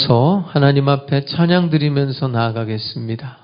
서서 하나님 앞에 찬양 드리면서 나아가겠습니다.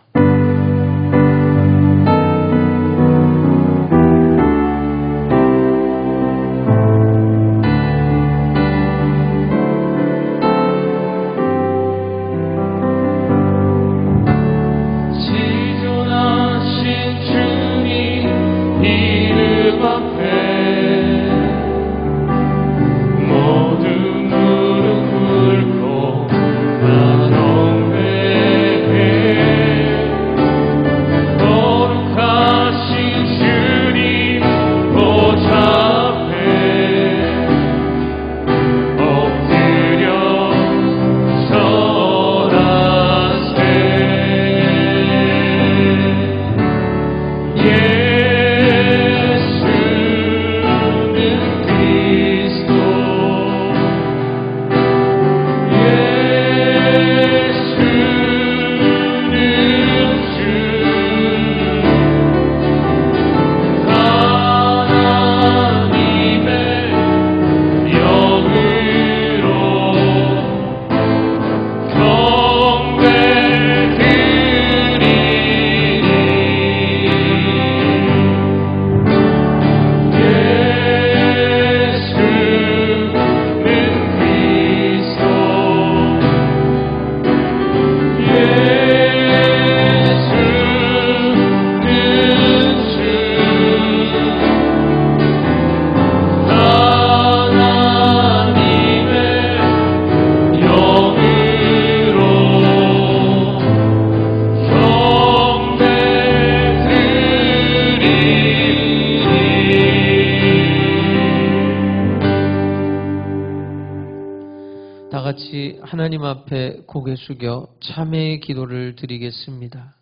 하나님 앞에 고개 숙여 참회의 기도를 드리겠습니다.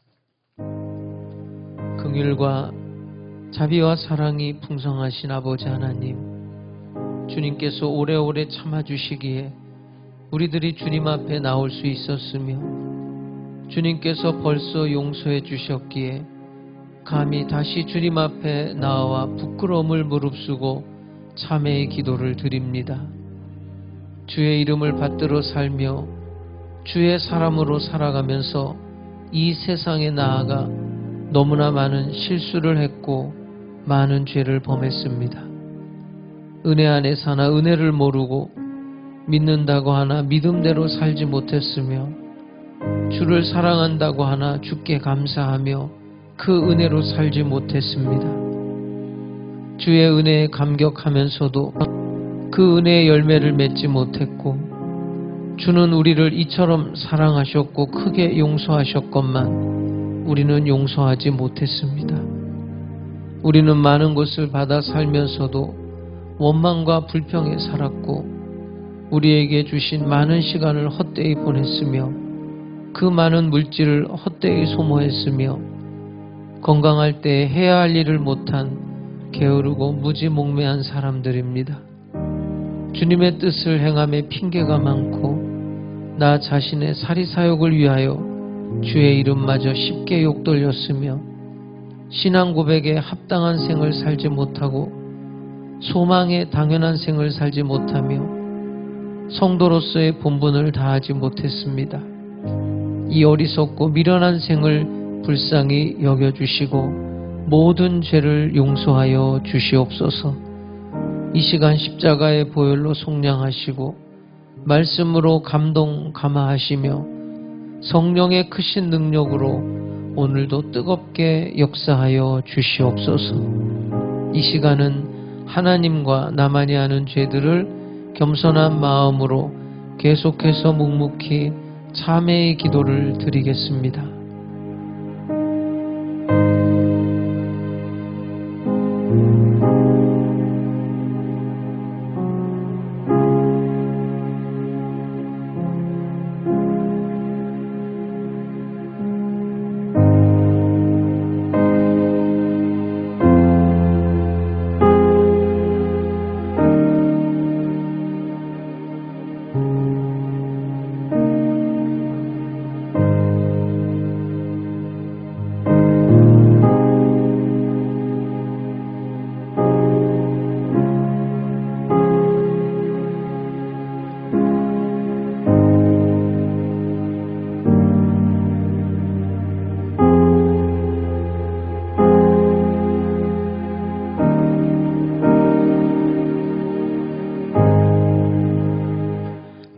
긍휼과 자비와 사랑이 풍성하신 아버지 하나님, 주님께서 오래오래 참아주시기에 우리들이 주님 앞에 나올 수 있었으며 주님께서 벌써 용서해 주셨기에 감히 다시 주님 앞에 나와 부끄러움을 무릅쓰고 참회의 기도를 드립니다. 주의 이름을 받들어 살며 주의 사람으로 살아가면서 이 세상에 나아가 너무나 많은 실수를 했고 많은 죄를 범했습니다. 은혜 안에 사나 은혜를 모르고 믿는다고 하나 믿음대로 살지 못했으며 주를 사랑한다고 하나 주께 감사하며 그 은혜로 살지 못했습니다. 주의 은혜에 감격하면서도 그 은혜의 열매를 맺지 못했고 주는 우리를 이처럼 사랑하셨고 크게 용서하셨건만 우리는 용서하지 못했습니다. 우리는 많은 것을 받아 살면서도 원망과 불평에 살았고 우리에게 주신 많은 시간을 헛되이 보냈으며 그 많은 물질을 헛되이 소모했으며 건강할 때 해야 할 일을 못한 게으르고 무지몽매한 사람들입니다. 주님의 뜻을 행함에 핑계가 많고 나 자신의 사리사욕을 위하여 주의 이름마저 쉽게 욕돌렸으며 신앙 고백에 합당한 생을 살지 못하고 소망에 당연한 생을 살지 못하며 성도로서의 본분을 다하지 못했습니다. 이 어리석고 미련한 생을 불쌍히 여겨주시고 모든 죄를 용서하여 주시옵소서. 이 시간 십자가의 보혈로 속량하시고 말씀으로 감동 감화하시며 성령의 크신 능력으로 오늘도 뜨겁게 역사하여 주시옵소서. 이 시간은 하나님과 나만이 아는 죄들을 겸손한 마음으로 계속해서 묵묵히 참회의 기도를 드리겠습니다.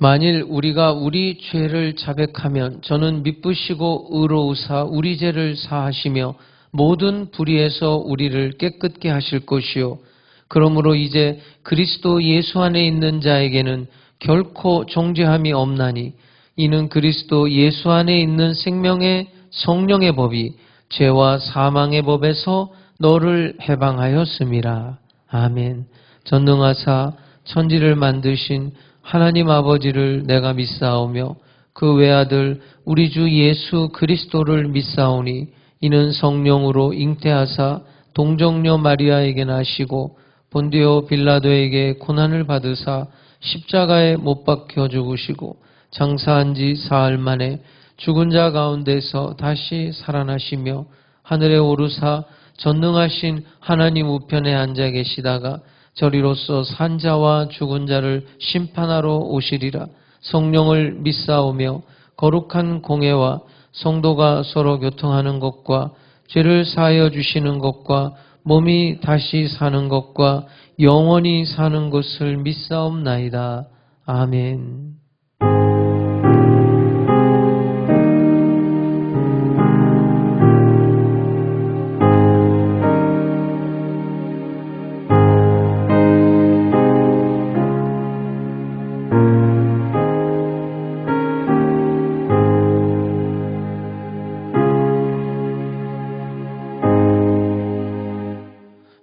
만일 우리가 우리 죄를 자백하면 저는 미쁘시고 의로우사 우리 죄를 사하시며 모든 불의에서 우리를 깨끗게 하실 것이요 그러므로 이제 그리스도 예수 안에 있는 자에게는 결코 정죄함이 없나니 이는 그리스도 예수 안에 있는 생명의 성령의 법이 죄와 사망의 법에서 너를 해방하였음이라. 아멘. 전능하사 천지를 만드신 하나님 아버지를 내가 믿사오며 그 외아들 우리 주 예수 그리스도를 믿사오니 이는 성령으로 잉태하사 동정녀 마리아에게 나시고 본디오 빌라도에게 고난을 받으사 십자가에 못 박혀 죽으시고 장사한 지 사흘 만에 죽은 자 가운데서 다시 살아나시며 하늘에 오르사 전능하신 하나님 우편에 앉아 계시다가 저리로서 산자와 죽은 자를 심판하러 오시리라. 성령을 믿사오며 거룩한 공회와 성도가 서로 교통하는 것과 죄를 사하여 주시는 것과 몸이 다시 사는 것과 영원히 사는 것을 믿사옵나이다. 아멘.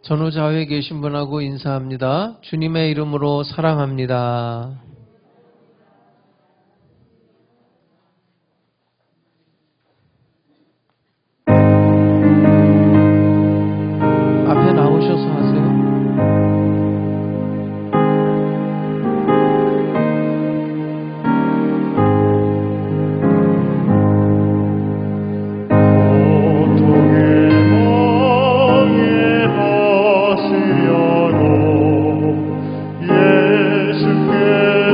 전후좌우에 계신 분하고 인사합니다. 주님의 이름으로 사랑합니다. 앞에 나오셔서 하세요. 예수께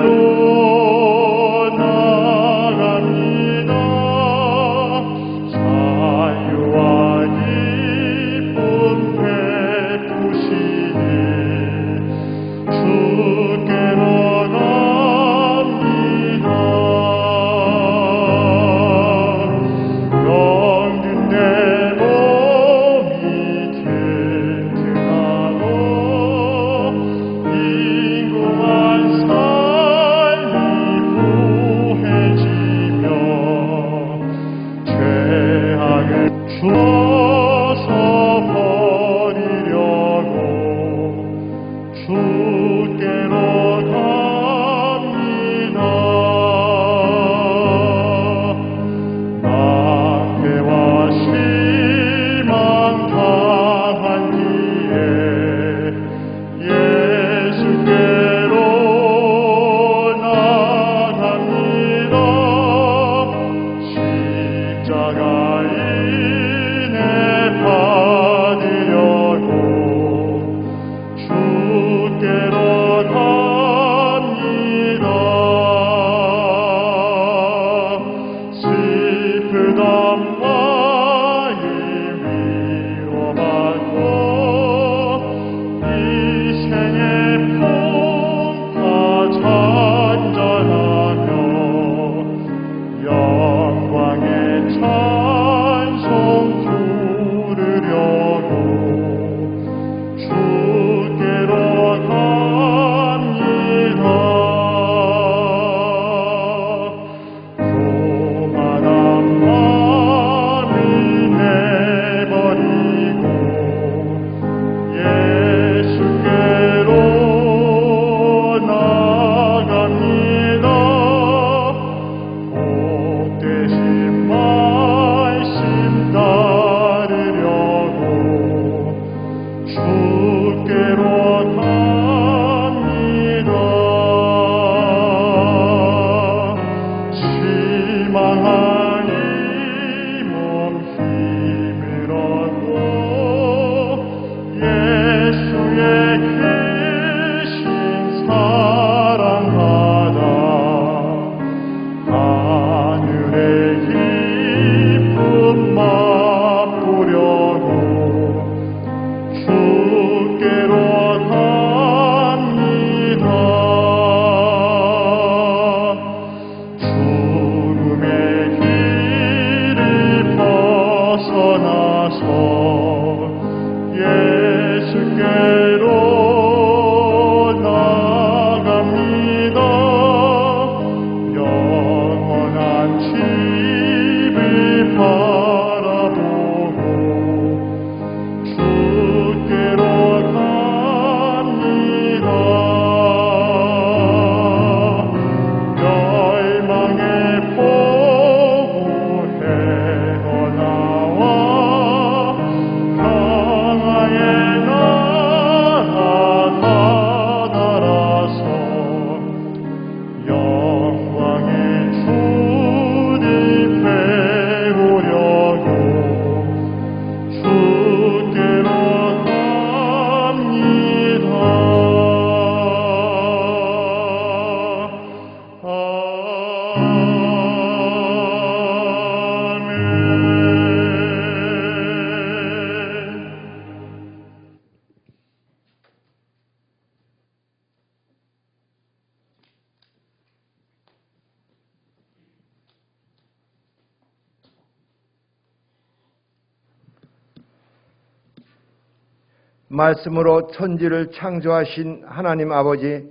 말씀으로 천지를 창조하신 하나님 아버지,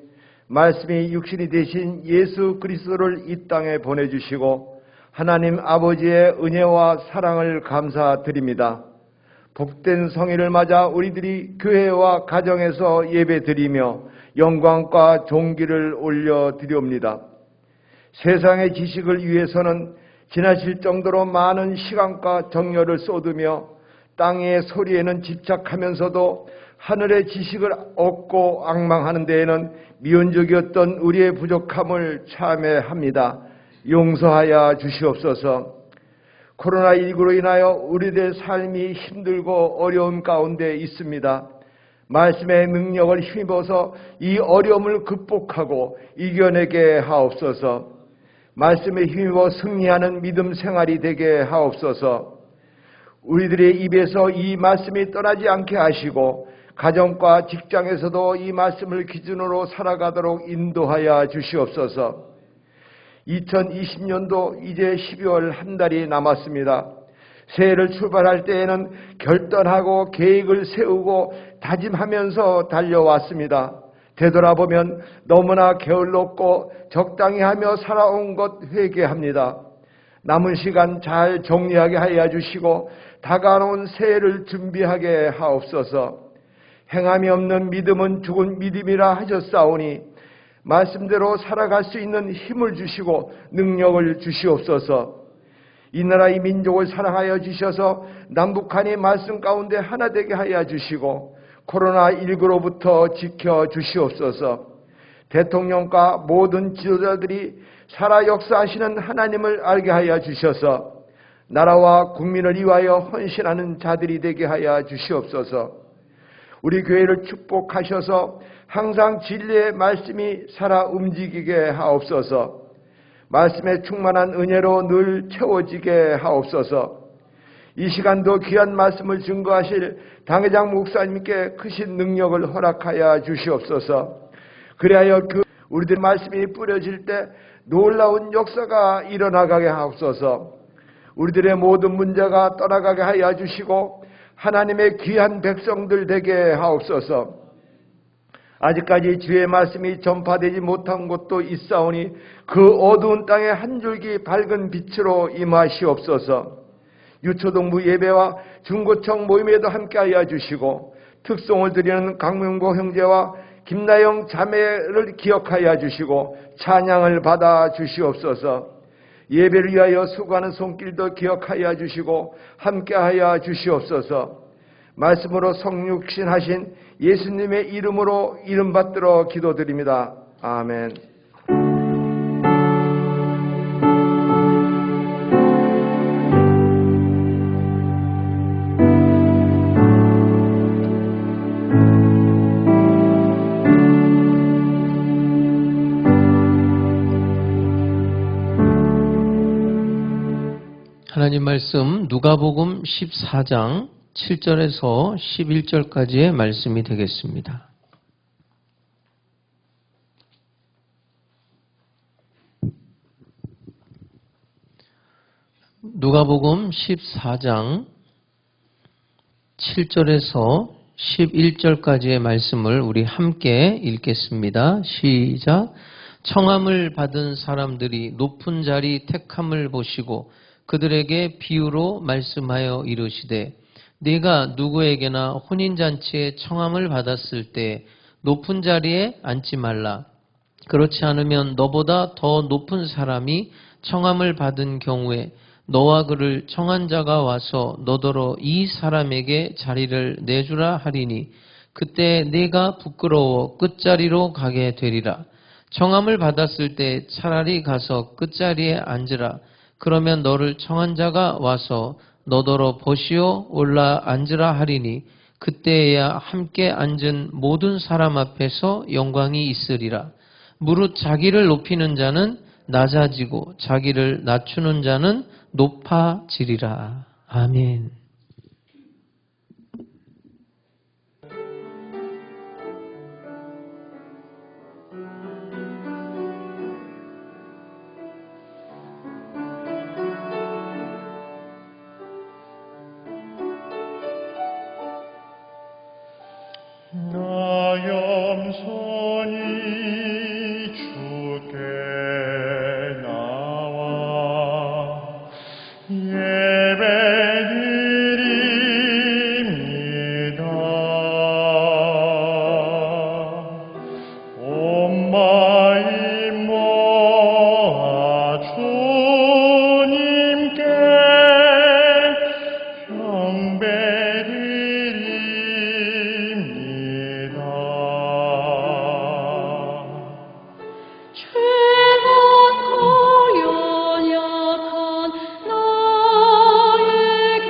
말씀이 육신이 되신 예수 그리스도를 이 땅에 보내주시고 하나님 아버지의 은혜와 사랑을 감사드립니다. 복된 성일을 맞아 우리들이 교회와 가정에서 예배드리며 영광과 존귀를 올려드리옵니다. 세상의 지식을 위해서는 지나칠 정도로 많은 시간과 정열을 쏟으며 땅의 소리에는 집착하면서도 하늘의 지식을 얻고 앙망하는 데에는 미온적이었던 우리의 부족함을 참회합니다. 용서하여 주시옵소서. 코로나19로 인하여 우리들의 삶이 힘들고 어려운 가운데 있습니다. 말씀의 능력을 힘입어서 이 어려움을 극복하고 이겨내게 하옵소서. 말씀에 힘입어 승리하는 믿음 생활이 되게 하옵소서. 우리들의 입에서 이 말씀이 떠나지 않게 하시고 가정과 직장에서도 이 말씀을 기준으로 살아가도록 인도하여 주시옵소서. 2020년도 이제 12월 한 달이 남았습니다. 새해를 출발할 때에는 결단하고 계획을 세우고 다짐하면서 달려왔습니다. 되돌아보면 너무나 게을렀고 적당히 하며 살아온 것 회개합니다. 남은 시간 잘 정리하게 하여 주시고 다가오는 새해를 준비하게 하옵소서. 행함이 없는 믿음은 죽은 믿음이라 하셨사오니 말씀대로 살아갈 수 있는 힘을 주시고 능력을 주시옵소서. 이 나라 이 민족을 사랑하여 주셔서 남북한이 말씀 가운데 하나 되게 하여 주시고 코로나19로부터 지켜 주시옵소서. 대통령과 모든 지도자들이 살아 역사하시는 하나님을 알게 하여 주셔서 나라와 국민을 위하여 헌신하는 자들이 되게 하여 주시옵소서. 우리 교회를 축복하셔서 항상 진리의 말씀이 살아 움직이게 하옵소서. 말씀에 충만한 은혜로 늘 채워지게 하옵소서. 이 시간도 귀한 말씀을 증거하실 당회장 목사님께 크신 능력을 허락하여 주시옵소서. 그리하여 우리들 말씀이 뿌려질 때 놀라운 역사가 일어나가게 하옵소서. 우리들의 모든 문제가 떠나가게 하여 주시고 하나님의 귀한 백성들 되게 하옵소서. 아직까지 주의 말씀이 전파되지 못한 곳도 있사오니 그 어두운 땅에 한 줄기 밝은 빛으로 임하시옵소서. 유초동부 예배와 중고청 모임에도 함께하여 주시고 특송을 드리는 강명고 형제와 김나영 자매를 기억하여 주시고 찬양을 받아 주시옵소서. 예배를 위하여 수고하는 손길도 기억하여 주시고 함께하여 주시옵소서. 말씀으로 성육신하신 예수님의 이름으로 이름 받들어 기도드립니다. 아멘. 하나님 말씀 누가복음 14장 7절에서 11절까지의 말씀이 되겠습니다. 누가복음 14장 7절에서 11절까지의 말씀을 우리 함께 읽겠습니다. 시작. 청함을 받은 사람들이 높은 자리 택함을 보시고 그들에게 비유로 말씀하여 이르시되 네가 누구에게나 혼인잔치에 청함을 받았을 때 높은 자리에 앉지 말라. 그렇지 않으면 너보다 더 높은 사람이 청함을 받은 경우에 너와 그를 청한 자가 와서 너더러 이 사람에게 자리를 내주라 하리니 그때 네가 부끄러워 끝자리로 가게 되리라. 청함을 받았을 때 차라리 가서 끝자리에 앉으라. 그러면 너를 청한 자가 와서 너더러 보시오 올라 앉으라 하리니 그때에야 함께 앉은 모든 사람 앞에서 영광이 있으리라. 무릇 자기를 높이는 자는 낮아지고 자기를 낮추는 자는 높아지리라. 아멘. 나와 예배드립니다. 온 마음 모아 주님께 경배드립니다. 죄만고 연약한 나에게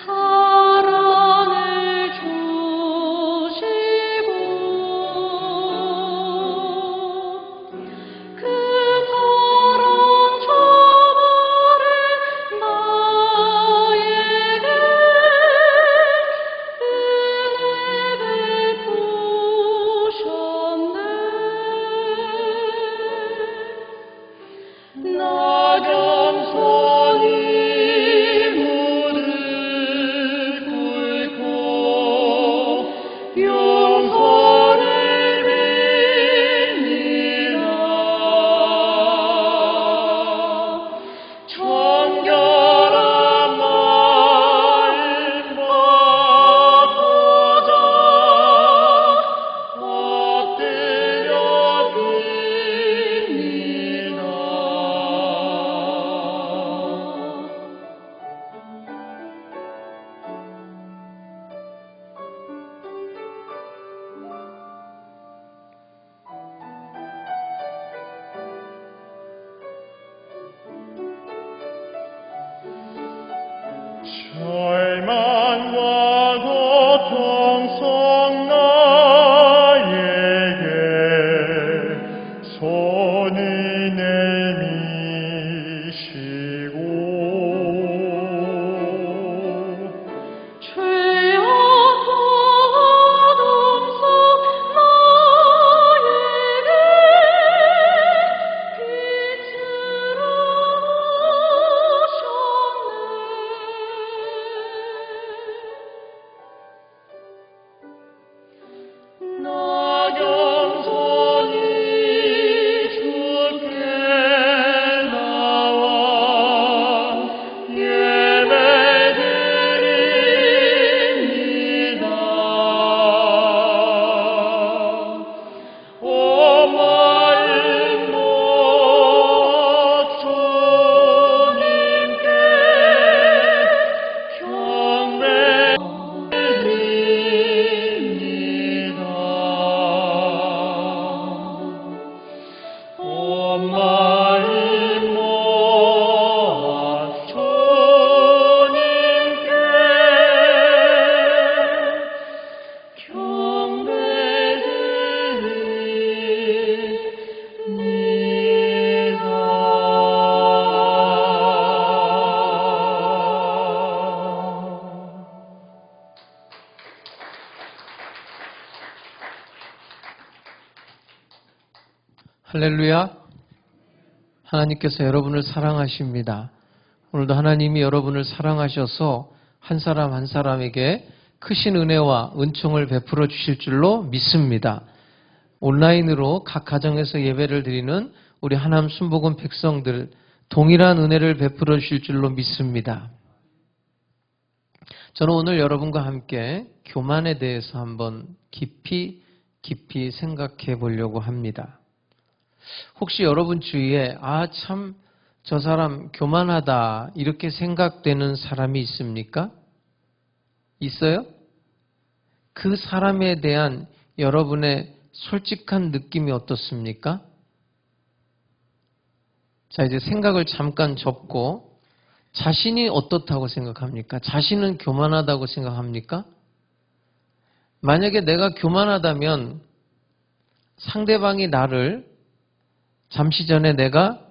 사랑을 주시고 그 사랑 저버린 나에게 은혜 베푸셨네. 나 겸손히 무릎 꿇고 용서를 빕니다. 정결한 마음 받고자 엎드려 빕니다. 절망과 고통 속 나에게 손을 내미시고 죄악과 어둠 속 나에게 빛으로 오셨네. 나 겸손히 주께 나와 예배드립니다. 온 마음 모아 주님께 경배드립니다. 온 마음 모아 주님께 경배드립니다. 할렐루야. 하나님께서 여러분을 사랑하십니다. 오늘도 하나님이 여러분을 사랑하셔서 한 사람 한 사람에게 크신 은혜와 은총을 베풀어 주실 줄로 믿습니다. 온라인으로 각 가정에서 예배를 드리는 우리 하남 순복음 백성들 동일한 은혜를 베풀어 주실 줄로 믿습니다. 저는 오늘 여러분과 함께 교만에 대해서 한번 깊이 생각해 보려고 합니다. 혹시 여러분 주위에 참 저 사람 교만하다 이렇게 생각되는 사람이 있습니까? 있어요? 그 사람에 대한 여러분의 솔직한 느낌이 어떻습니까? 자, 이제 생각을 잠깐 접고 자신이 어떻다고 생각합니까? 자신은 교만하다고 생각합니까? 만약에 내가 교만하다면 상대방이 나를 잠시 전에 내가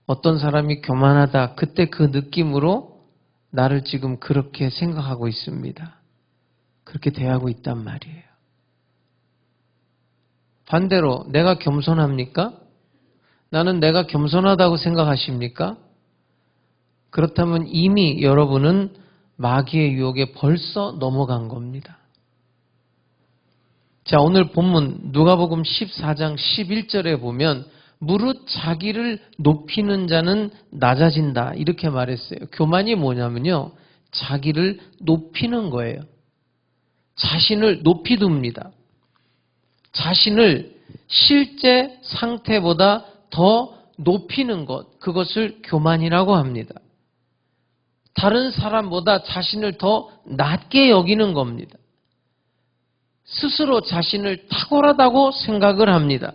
어떤 사람이 교만하다 그때 그 느낌으로 나를 지금 그렇게 생각하고 있습니다. 그렇게 대하고 있단 말이에요. 반대로 내가 겸손합니까? 나는 내가 겸손하다고 생각하십니까? 그렇다면 이미 여러분은 마귀의 유혹에 벌써 넘어간 겁니다. 자, 오늘 본문 누가복음 14장 11절에 보면 무릇 자기를 높이는 자는 낮아진다 이렇게 말했어요. 교만이 뭐냐면요, 자기를 높이는 거예요. 자신을 높이 둡니다. 자신을 실제 상태보다 더 높이는 것, 그것을 교만이라고 합니다. 다른 사람보다 자신을 더 낮게 여기는 겁니다. 스스로 자신을 탁월하다고 생각을 합니다.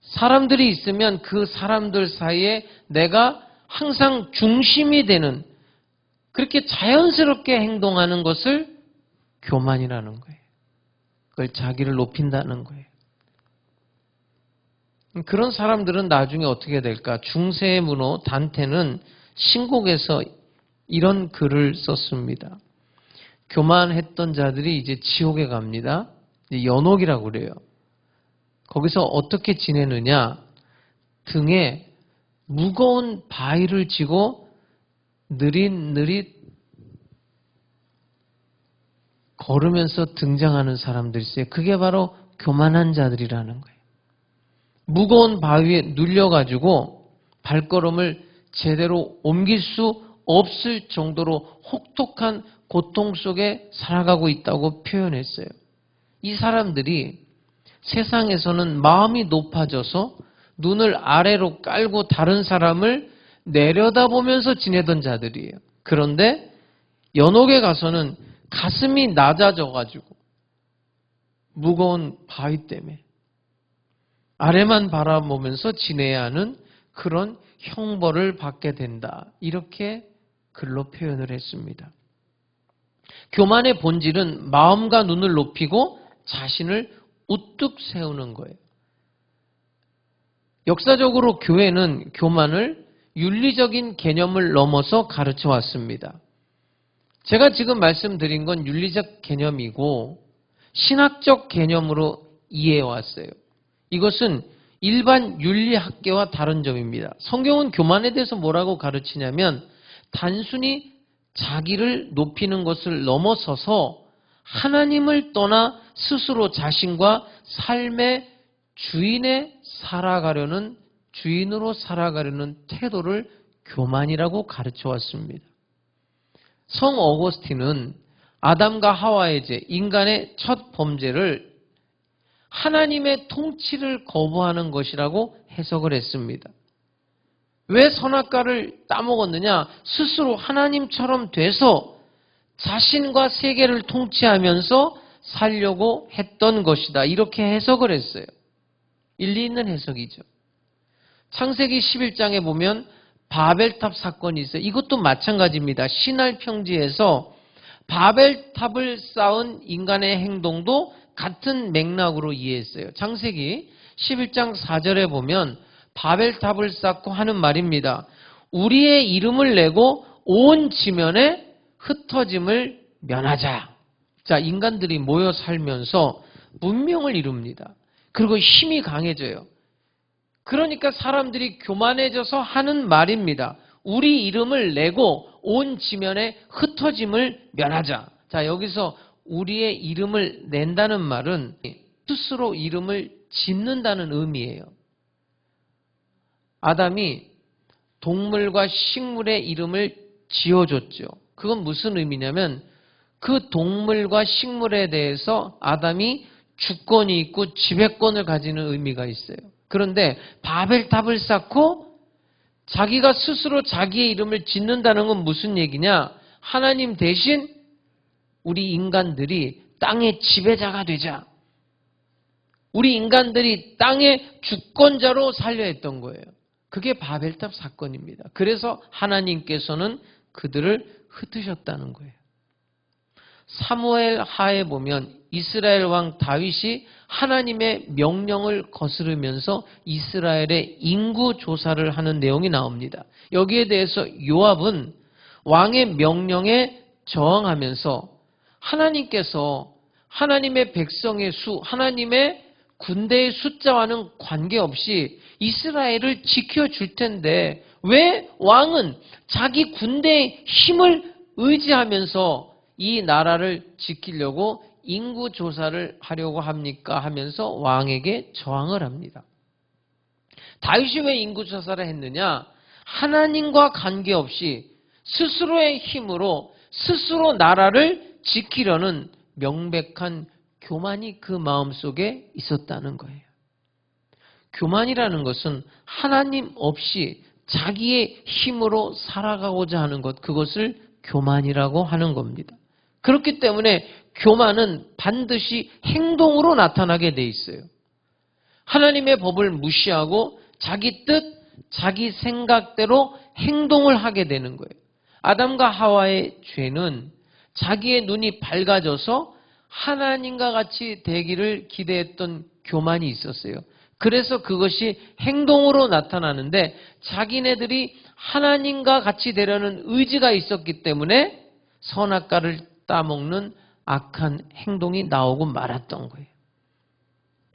사람들이 있으면 그 사람들 사이에 내가 항상 중심이 되는, 그렇게 자연스럽게 행동하는 것을 교만이라는 거예요. 그걸 자기를 높인다는 거예요. 그런 사람들은 나중에 어떻게 될까? 중세의 문호 단테는 신곡에서 이런 글을 썼습니다. 교만했던 자들이 이제 지옥에 갑니다. 연옥이라고 그래요. 거기서 어떻게 지내느냐? 등에 무거운 바위를 지고 느릿느릿 걸으면서 등장하는 사람들이 있어요. 그게 바로 교만한 자들이라는 거예요. 무거운 바위에 눌려가지고 발걸음을 제대로 옮길 수 없을 정도로 혹독한 고통 속에 살아가고 있다고 표현했어요. 이 사람들이 세상에서는 마음이 높아져서 눈을 아래로 깔고 다른 사람을 내려다보면서 지내던 자들이에요. 그런데 연옥에 가서는 가슴이 낮아져가지고 무거운 바위 때문에 아래만 바라보면서 지내야 하는 그런 형벌을 받게 된다. 이렇게 글로 표현을 했습니다. 교만의 본질은 마음과 눈을 높이고 자신을 우뚝 세우는 거예요. 역사적으로 교회는 교만을 윤리적인 개념을 넘어서 가르쳐 왔습니다. 제가 지금 말씀드린 건 윤리적 개념이고 신학적 개념으로 이해해 왔어요. 이것은 일반 윤리학계와 다른 점입니다. 성경은 교만에 대해서 뭐라고 가르치냐면 단순히 자기를 높이는 것을 넘어서서 하나님을 떠나 스스로 자신과 삶의 주인으로 살아가려는 태도를 교만이라고 가르쳐 왔습니다. 성 어거스틴은 아담과 하와의 죄, 인간의 첫 범죄를 하나님의 통치를 거부하는 것이라고 해석을 했습니다. 왜 선악과를 따먹었느냐? 스스로 하나님처럼 돼서 자신과 세계를 통치하면서 살려고 했던 것이다. 이렇게 해석을 했어요. 일리 있는 해석이죠. 창세기 11장에 보면 바벨탑 사건이 있어요. 이것도 마찬가지입니다. 신할 평지에서 바벨탑을 쌓은 인간의 행동도 같은 맥락으로 이해했어요. 창세기 11장 4절에 보면 바벨탑을 쌓고 하는 말입니다. 우리의 이름을 내고 온 지면에 흩어짐을 면하자. 자, 인간들이 모여 살면서 문명을 이룹니다. 그리고 힘이 강해져요. 그러니까 사람들이 교만해져서 하는 말입니다. 우리 이름을 내고 온 지면에 흩어짐을 면하자. 자, 여기서 우리의 이름을 낸다는 말은 스스로 이름을 짓는다는 의미예요. 아담이 동물과 식물의 이름을 지어줬죠. 그건 무슨 의미냐면 그 동물과 식물에 대해서 아담이 주권이 있고 지배권을 가지는 의미가 있어요. 그런데 바벨탑을 쌓고 자기가 스스로 자기의 이름을 짓는다는 건 무슨 얘기냐? 하나님 대신 우리 인간들이 땅의 지배자가 되자. 우리 인간들이 땅의 주권자로 살려 했던 거예요. 그게 바벨탑 사건입니다. 그래서 하나님께서는 그들을 흩으셨다는 거예요. 사무엘 하에 보면 이스라엘 왕 다윗이 하나님의 명령을 거스르면서 이스라엘의 인구 조사를 하는 내용이 나옵니다. 여기에 대해서 요압은 왕의 명령에 저항하면서 하나님께서 하나님의 백성의 수, 하나님의 군대의 숫자와는 관계없이 이스라엘을 지켜줄 텐데 왜 왕은 자기 군대의 힘을 의지하면서 이 나라를 지키려고 인구 조사를 하려고 합니까? 하면서 왕에게 저항을 합니다. 다윗이 왜 인구 조사를 했느냐? 하나님과 관계없이 스스로의 힘으로 스스로 나라를 지키려는 명백한 교만이 그 마음속에 있었다는 거예요. 교만이라는 것은 하나님 없이 자기의 힘으로 살아가고자 하는 것, 그것을 교만이라고 하는 겁니다. 그렇기 때문에 교만은 반드시 행동으로 나타나게 돼 있어요. 하나님의 법을 무시하고 자기 뜻, 자기 생각대로 행동을 하게 되는 거예요. 아담과 하와의 죄는 자기의 눈이 밝아져서 하나님과 같이 되기를 기대했던 교만이 있었어요. 그래서 그것이 행동으로 나타나는데 자기네들이 하나님과 같이 되려는 의지가 있었기 때문에 선악과를 따먹는 악한 행동이 나오고 말았던 거예요.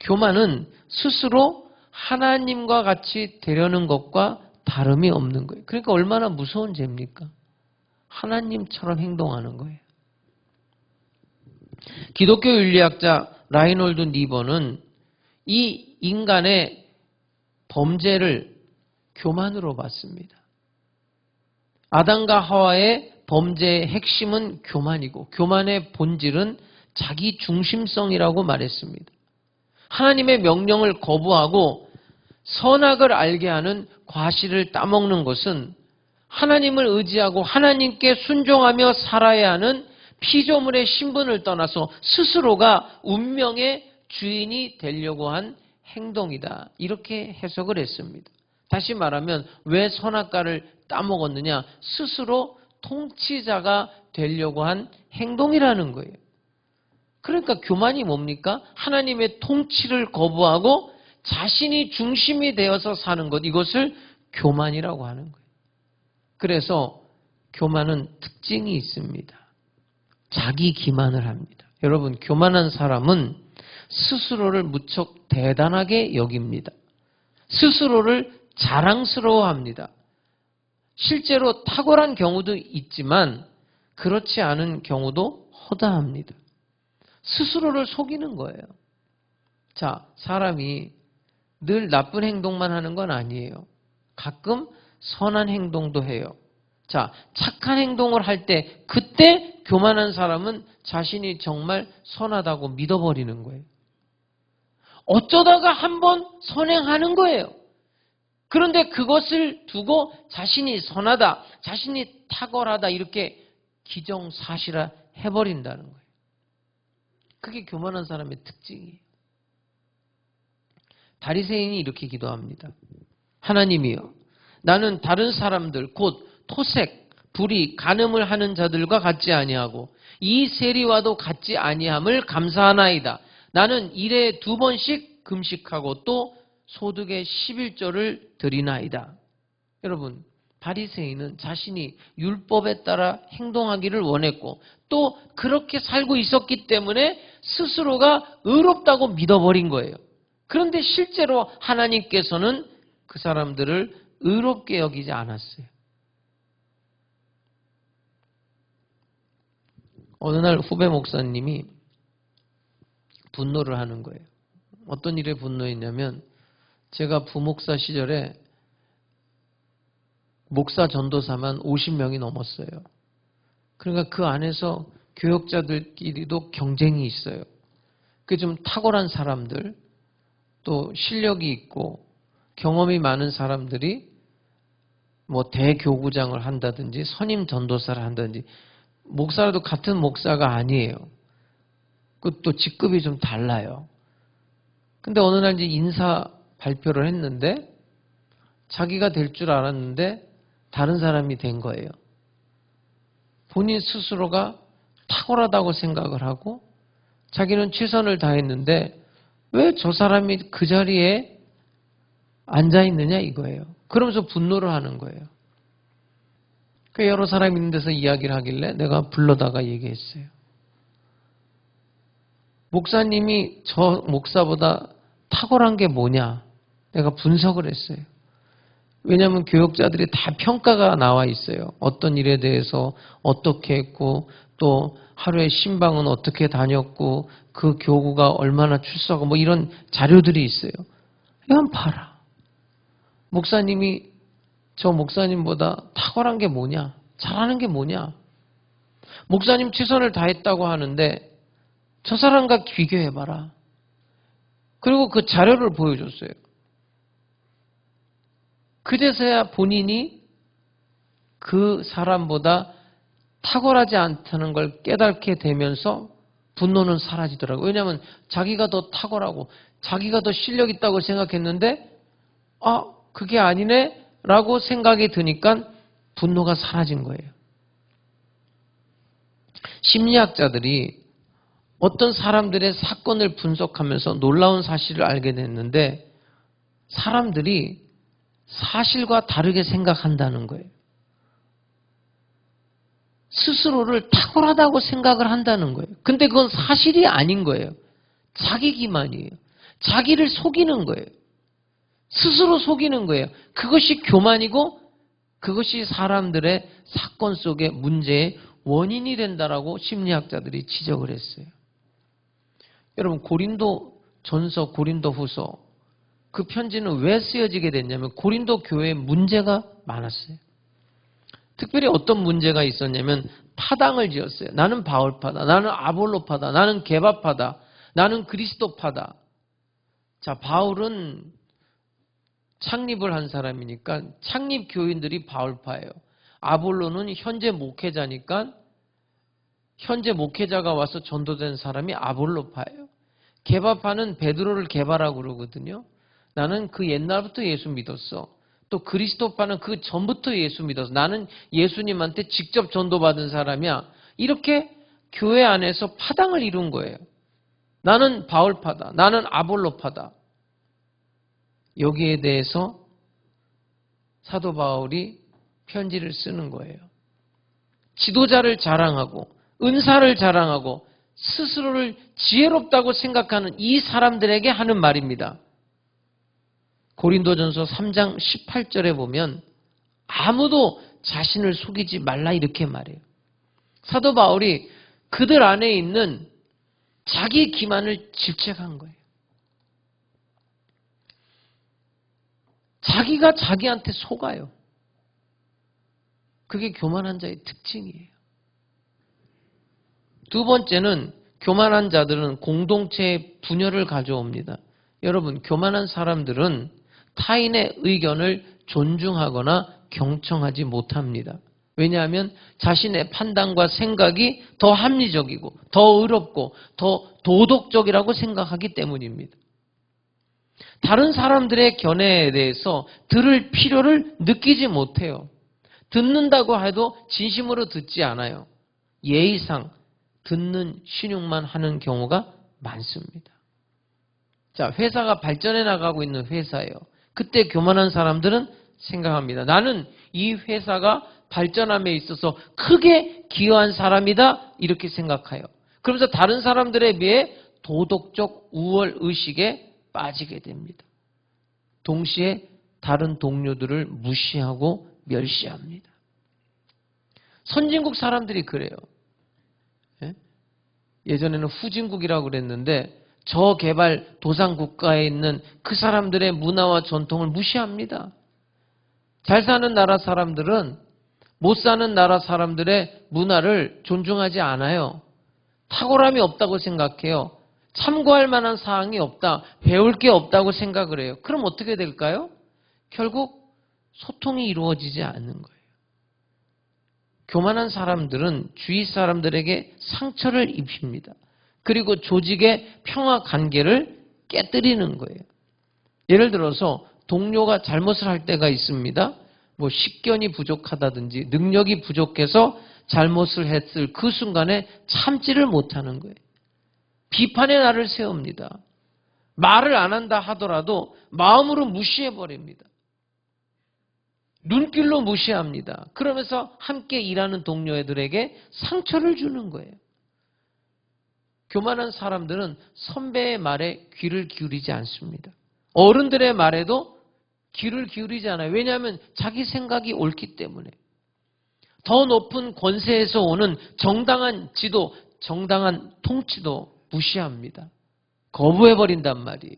교만은 스스로 하나님과 같이 되려는 것과 다름이 없는 거예요. 그러니까 얼마나 무서운 죄입니까? 하나님처럼 행동하는 거예요. 기독교 윤리학자 라이놀드 니버는 이 인간의 범죄를 교만으로 봤습니다. 아담과 하와의 범죄의 핵심은 교만이고 교만의 본질은 자기 중심성이라고 말했습니다. 하나님의 명령을 거부하고 선악을 알게 하는 과실을 따먹는 것은 하나님을 의지하고 하나님께 순종하며 살아야 하는 피조물의 신분을 떠나서 스스로가 운명의 주인이 되려고 한 행동이다. 이렇게 해석을 했습니다. 다시 말하면 왜 선악과를 따먹었느냐? 스스로 통치자가 되려고 한 행동이라는 거예요. 그러니까 교만이 뭡니까? 하나님의 통치를 거부하고 자신이 중심이 되어서 사는 것, 이것을 교만이라고 하는 거예요. 그래서 교만은 특징이 있습니다. 자기 기만을 합니다. 여러분, 교만한 사람은 스스로를 무척 대단하게 여깁니다. 스스로를 자랑스러워합니다. 실제로 탁월한 경우도 있지만 그렇지 않은 경우도 허다합니다. 스스로를 속이는 거예요. 자, 사람이 늘 나쁜 행동만 하는 건 아니에요. 가끔 선한 행동도 해요. 자, 착한 행동을 할 때 그때 교만한 사람은 자신이 정말 선하다고 믿어버리는 거예요. 어쩌다가 한번 선행하는 거예요. 그런데 그것을 두고 자신이 선하다, 자신이 탁월하다 이렇게 기정사실화 해버린다는 거예요. 그게 교만한 사람의 특징이에요. 바리새인이 이렇게 기도합니다. 하나님이여, 나는 다른 사람들 곧 토색, 불의, 간음을 하는 자들과 같지 아니하고 이 세리와도 같지 아니함을 감사하나이다. 나는 일에 2번씩 금식하고 또 소득의 11조를 드리나이다. 여러분, 바리새인은 자신이 율법에 따라 행동하기를 원했고 또 그렇게 살고 있었기 때문에 스스로가 의롭다고 믿어버린 거예요. 그런데 실제로 하나님께서는 그 사람들을 의롭게 여기지 않았어요. 어느 날 후배 목사님이 분노를 하는 거예요. 어떤 일에 분노했냐면 제가 부목사 시절에 목사 전도사만 50명이 넘었어요. 그러니까 그 안에서 교역자들끼리도 경쟁이 있어요. 그 좀 탁월한 사람들, 또 실력이 있고 경험이 많은 사람들이 뭐 대교구장을 한다든지 선임 전도사를 한다든지, 목사라도 같은 목사가 아니에요. 그것도 직급이 좀 달라요. 근데 어느 날 이제 인사 발표를 했는데 자기가 될 줄 알았는데 다른 사람이 된 거예요. 본인 스스로가 탁월하다고 생각을 하고 자기는 최선을 다했는데 왜 저 사람이 그 자리에 앉아 있느냐 이거예요. 그러면서 분노를 하는 거예요. 그 여러 사람이 있는 데서 이야기를 하길래 내가 불러다가 얘기했어요. 목사님이 저 목사보다 탁월한 게 뭐냐? 내가 분석을 했어요. 왜냐하면 교역자들이 다 평가가 나와 있어요. 어떤 일에 대해서 어떻게 했고 또 하루에 신방은 어떻게 다녔고 그 교구가 얼마나 출석하고 뭐 이런 자료들이 있어요. 이건 봐라. 목사님이 저 목사님보다 탁월한 게 뭐냐? 잘하는 게 뭐냐? 목사님 최선을 다했다고 하는데 저 사람과 비교해봐라. 그리고 그 자료를 보여줬어요. 그제서야 본인이 그 사람보다 탁월하지 않다는 걸 깨닫게 되면서 분노는 사라지더라고요. 왜냐하면 자기가 더 탁월하고 자기가 더 실력 있다고 생각했는데 그게 아니네 라고 생각이 드니까 분노가 사라진 거예요. 심리학자들이 어떤 사람들의 사건을 분석하면서 놀라운 사실을 알게 됐는데 사람들이 사실과 다르게 생각한다는 거예요. 스스로를 탁월하다고 생각을 한다는 거예요. 근데 그건 사실이 아닌 거예요. 자기 기만이에요. 자기를 속이는 거예요. 스스로 속이는 거예요. 그것이 교만이고 그것이 사람들의 사건 속의 문제의 원인이 된다라고 심리학자들이 지적을 했어요. 여러분 고린도 전서, 고린도 후서 그 편지는 왜 쓰여지게 됐냐면 고린도 교회에 문제가 많았어요. 특별히 어떤 문제가 있었냐면 파당을 지었어요. 나는 바울파다. 나는 아볼로파다. 나는 게바파다. 나는 그리스도파다. 자, 바울은 창립을 한 사람이니까 창립 교인들이 바울파예요. 아볼로는 현재 목회자니까 현재 목회자가 와서 전도된 사람이 아볼로파예요. 게바파는 베드로를 게바라고 그러거든요. 나는 그 옛날부터 예수 믿었어. 또 그리스도파는 그 전부터 예수 믿었어. 나는 예수님한테 직접 전도받은 사람이야. 이렇게 교회 안에서 파당을 이룬 거예요. 나는 바울파다. 나는 아볼로파다. 여기에 대해서 사도 바울이 편지를 쓰는 거예요. 지도자를 자랑하고 은사를 자랑하고 스스로를 지혜롭다고 생각하는 이 사람들에게 하는 말입니다. 고린도전서 3장 18절에 보면 아무도 자신을 속이지 말라 이렇게 말해요. 사도 바울이 그들 안에 있는 자기 기만을 질책한 거예요. 자기가 자기한테 속아요. 그게 교만한 자의 특징이에요. 두 번째는 교만한 자들은 공동체의 분열을 가져옵니다. 여러분, 교만한 사람들은 타인의 의견을 존중하거나 경청하지 못합니다. 왜냐하면 자신의 판단과 생각이 더 합리적이고 더 의롭고 더 도덕적이라고 생각하기 때문입니다. 다른 사람들의 견해에 대해서 들을 필요를 느끼지 못해요. 듣는다고 해도 진심으로 듣지 않아요. 예의상 듣는 신용만 하는 경우가 많습니다. 자, 회사가 발전해 나가고 있는 회사예요. 그때 교만한 사람들은 생각합니다. 나는 이 회사가 발전함에 있어서 크게 기여한 사람이다 이렇게 생각해요. 그러면서 다른 사람들에 비해 도덕적 우월 의식에 빠지게 됩니다. 동시에 다른 동료들을 무시하고 멸시합니다. 선진국 사람들이 그래요. 예전에는 후진국이라고 그랬는데 저개발 도상국가에 있는 그 사람들의 문화와 전통을 무시합니다. 잘 사는 나라 사람들은 못 사는 나라 사람들의 문화를 존중하지 않아요. 탁월함이 없다고 생각해요. 참고할 만한 사항이 없다, 배울 게 없다고 생각을 해요. 그럼 어떻게 될까요? 결국 소통이 이루어지지 않는 거예요. 교만한 사람들은 주위 사람들에게 상처를 입힙니다. 그리고 조직의 평화 관계를 깨뜨리는 거예요. 예를 들어서 동료가 잘못을 할 때가 있습니다. 뭐 식견이 부족하다든지 능력이 부족해서 잘못을 했을 그 순간에 참지를 못하는 거예요. 비판의 날을 세웁니다. 말을 안 한다 하더라도 마음으로 무시해버립니다. 눈길로 무시합니다. 그러면서 함께 일하는 동료들에게 상처를 주는 거예요. 교만한 사람들은 선배의 말에 귀를 기울이지 않습니다. 어른들의 말에도 귀를 기울이지 않아요. 왜냐하면 자기 생각이 옳기 때문에. 더 높은 권세에서 오는 정당한 지도, 정당한 통치도 무시합니다. 거부해버린단 말이에요.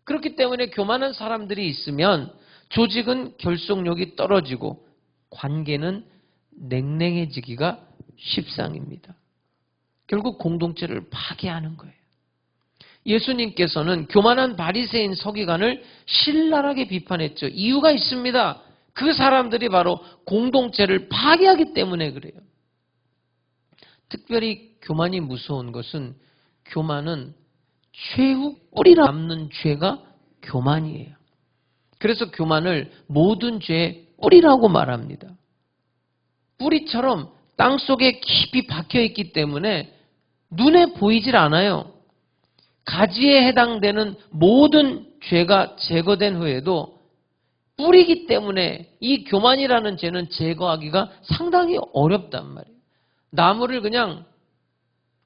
그렇기 때문에 교만한 사람들이 있으면 조직은 결속력이 떨어지고 관계는 냉랭해지기가 십상입니다. 결국 공동체를 파괴하는 거예요. 예수님께서는 교만한 바리새인 서기관을 신랄하게 비판했죠. 이유가 있습니다. 그 사람들이 바로 공동체를 파괴하기 때문에 그래요. 특별히 교만이 무서운 것은 교만은 최후 뿌리를 남는 죄가 교만이에요. 그래서 교만을 모든 죄의 뿌리라고 말합니다. 뿌리처럼 땅속에 깊이 박혀있기 때문에 눈에 보이질 않아요. 가지에 해당되는 모든 죄가 제거된 후에도 뿌리기 때문에 이 교만이라는 죄는 제거하기가 상당히 어렵단 말이에요. 나무를 그냥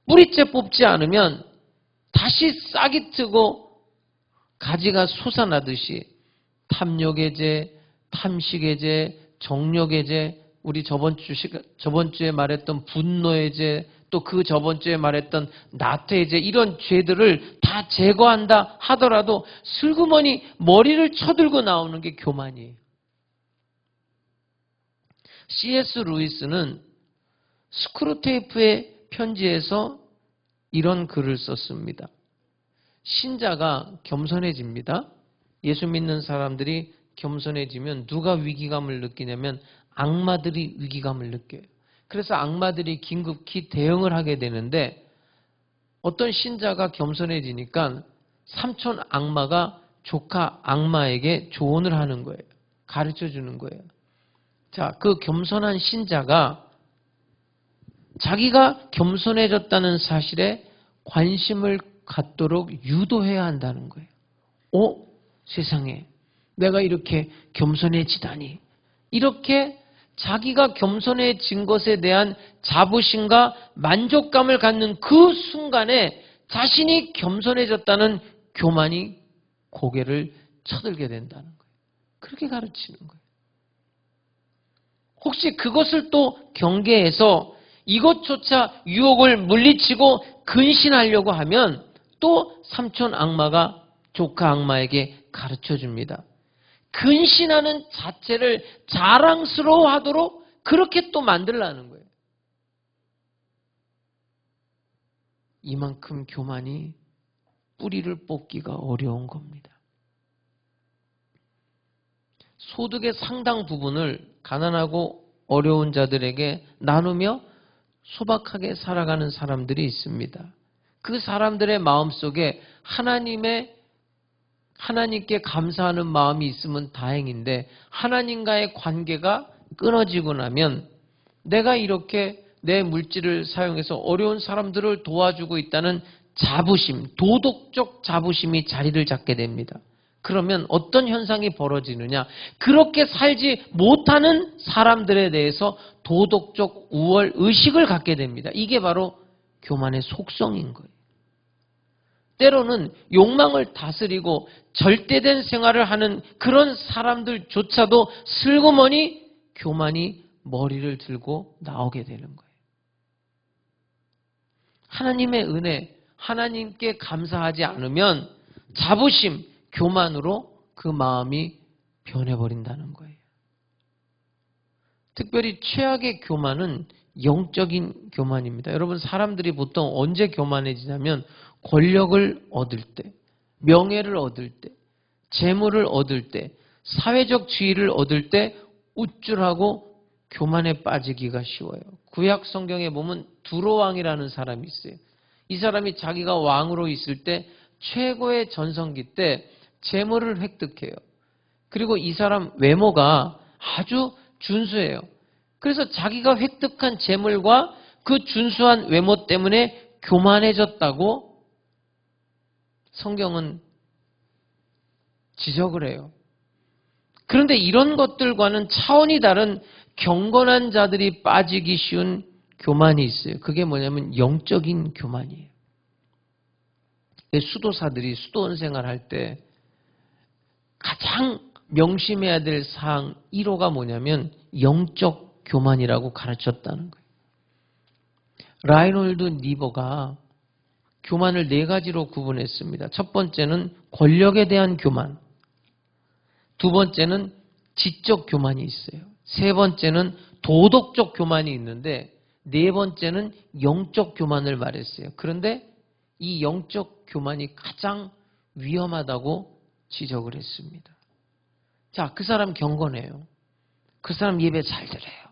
뿌리째 뽑지 않으면 다시 싹이 트고 가지가 솟아나듯이 탐욕의 죄, 탐식의 죄, 정욕의 죄, 우리 저번 주에 말했던 분노의 죄, 또 그 저번 주에 말했던 나태의 죄, 이런 죄들을 다 제거한다 하더라도 슬그머니 머리를 쳐들고 나오는 게 교만이에요. C.S. 루이스는 스크루테이프의 편지에서 이런 글을 썼습니다. 신자가 겸손해집니다. 예수 믿는 사람들이 겸손해지면 누가 위기감을 느끼냐면 악마들이 위기감을 느껴요. 그래서 악마들이 긴급히 대응을 하게 되는데 어떤 신자가 겸손해지니까 삼촌 악마가 조카 악마에게 조언을 하는 거예요. 가르쳐 주는 거예요. 자, 그 겸손한 신자가 자기가 겸손해졌다는 사실에 관심을 갖도록 유도해야 한다는 거예요. 세상에 내가 이렇게 겸손해지다니. 이렇게 자기가 겸손해진 것에 대한 자부심과 만족감을 갖는 그 순간에 자신이 겸손해졌다는 교만이 고개를 쳐들게 된다는 거예요. 그렇게 가르치는 거예요. 혹시 그것을 또 경계해서 이것조차 유혹을 물리치고 근신하려고 하면 또 삼촌 악마가 조카 악마에게 가르쳐 줍니다. 근신하는 자체를 자랑스러워하도록 그렇게 또 만들라는 거예요. 이만큼 교만이 뿌리를 뽑기가 어려운 겁니다. 소득의 상당 부분을 가난하고 어려운 자들에게 나누며 소박하게 살아가는 사람들이 있습니다. 그 사람들의 마음속에 하나님께 감사하는 마음이 있으면 다행인데 하나님과의 관계가 끊어지고 나면 내가 이렇게 내 물질을 사용해서 어려운 사람들을 도와주고 있다는 자부심, 도덕적 자부심이 자리를 잡게 됩니다. 그러면 어떤 현상이 벌어지느냐? 그렇게 살지 못하는 사람들에 대해서 도덕적 우월 의식을 갖게 됩니다. 이게 바로 교만의 속성인 거예요. 때로는 욕망을 다스리고 절대된 생활을 하는 그런 사람들조차도 슬그머니 교만이 머리를 들고 나오게 되는 거예요. 하나님의 은혜, 하나님께 감사하지 않으면 자부심, 교만으로 그 마음이 변해버린다는 거예요. 특별히 최악의 교만은 영적인 교만입니다. 여러분, 사람들이 보통 언제 교만해지냐면 권력을 얻을 때, 명예를 얻을 때, 재물을 얻을 때, 사회적 지위를 얻을 때 우쭐하고 교만에 빠지기가 쉬워요. 구약 성경에 보면 두로왕이라는 사람이 있어요. 이 사람이 자기가 왕으로 있을 때 최고의 전성기 때 재물을 획득해요. 그리고 이 사람 외모가 아주 준수해요. 그래서 자기가 획득한 재물과 그 준수한 외모 때문에 교만해졌다고 성경은 지적을 해요. 그런데 이런 것들과는 차원이 다른 경건한 자들이 빠지기 쉬운 교만이 있어요. 그게 뭐냐면 영적인 교만이에요. 수도사들이 수도원 생활할 때 가장 명심해야 될 사항 1호가 뭐냐면 영적 교만이라고 가르쳤다는 거예요. 라이놀드 니버가 교만을 4가지로 구분했습니다. 첫 번째는 권력에 대한 교만, 두 번째는 지적 교만이 있어요. 세 번째는 도덕적 교만이 있는데 네 번째는 영적 교만을 말했어요. 그런데 이 영적 교만이 가장 위험하다고 지적을 했습니다. 자, 그 사람 경건해요. 그 사람 예배 잘 드려요.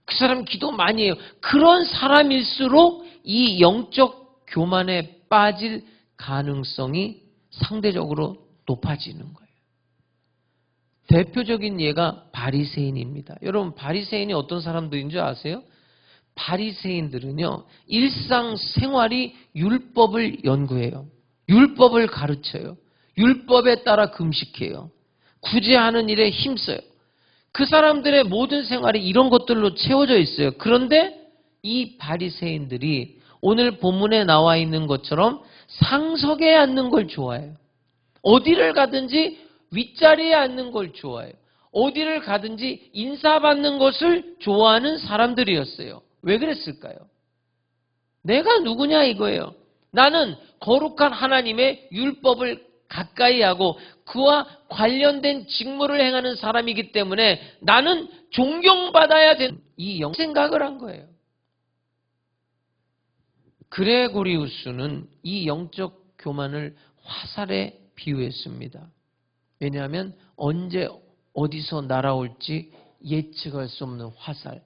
그 사람 기도 많이 해요. 그런 사람일수록 이 영적 교만에 빠질 가능성이 상대적으로 높아지는 거예요. 대표적인 예가 바리새인입니다. 여러분, 바리새인이 어떤 사람들인 줄 아세요? 바리새인들은요, 일상생활이 율법을 연구해요. 율법을 가르쳐요. 율법에 따라 금식해요. 구제하는 일에 힘써요. 그 사람들의 모든 생활이 이런 것들로 채워져 있어요. 그런데 이 바리새인들이 오늘 본문에 나와 있는 것처럼 상석에 앉는 걸 좋아해요. 어디를 가든지 윗자리에 앉는 걸 좋아해요. 어디를 가든지 인사받는 것을 좋아하는 사람들이었어요. 왜 그랬을까요? 내가 누구냐 이거예요. 나는 거룩한 하나님의 율법을 가까이 하고 그와 관련된 직무를 행하는 사람이기 때문에 나는 존경받아야 되는 이 생각을 한 거예요. 그레고리우스는 이 영적 교만을 화살에 비유했습니다. 왜냐하면 언제 어디서 날아올지 예측할 수 없는 화살.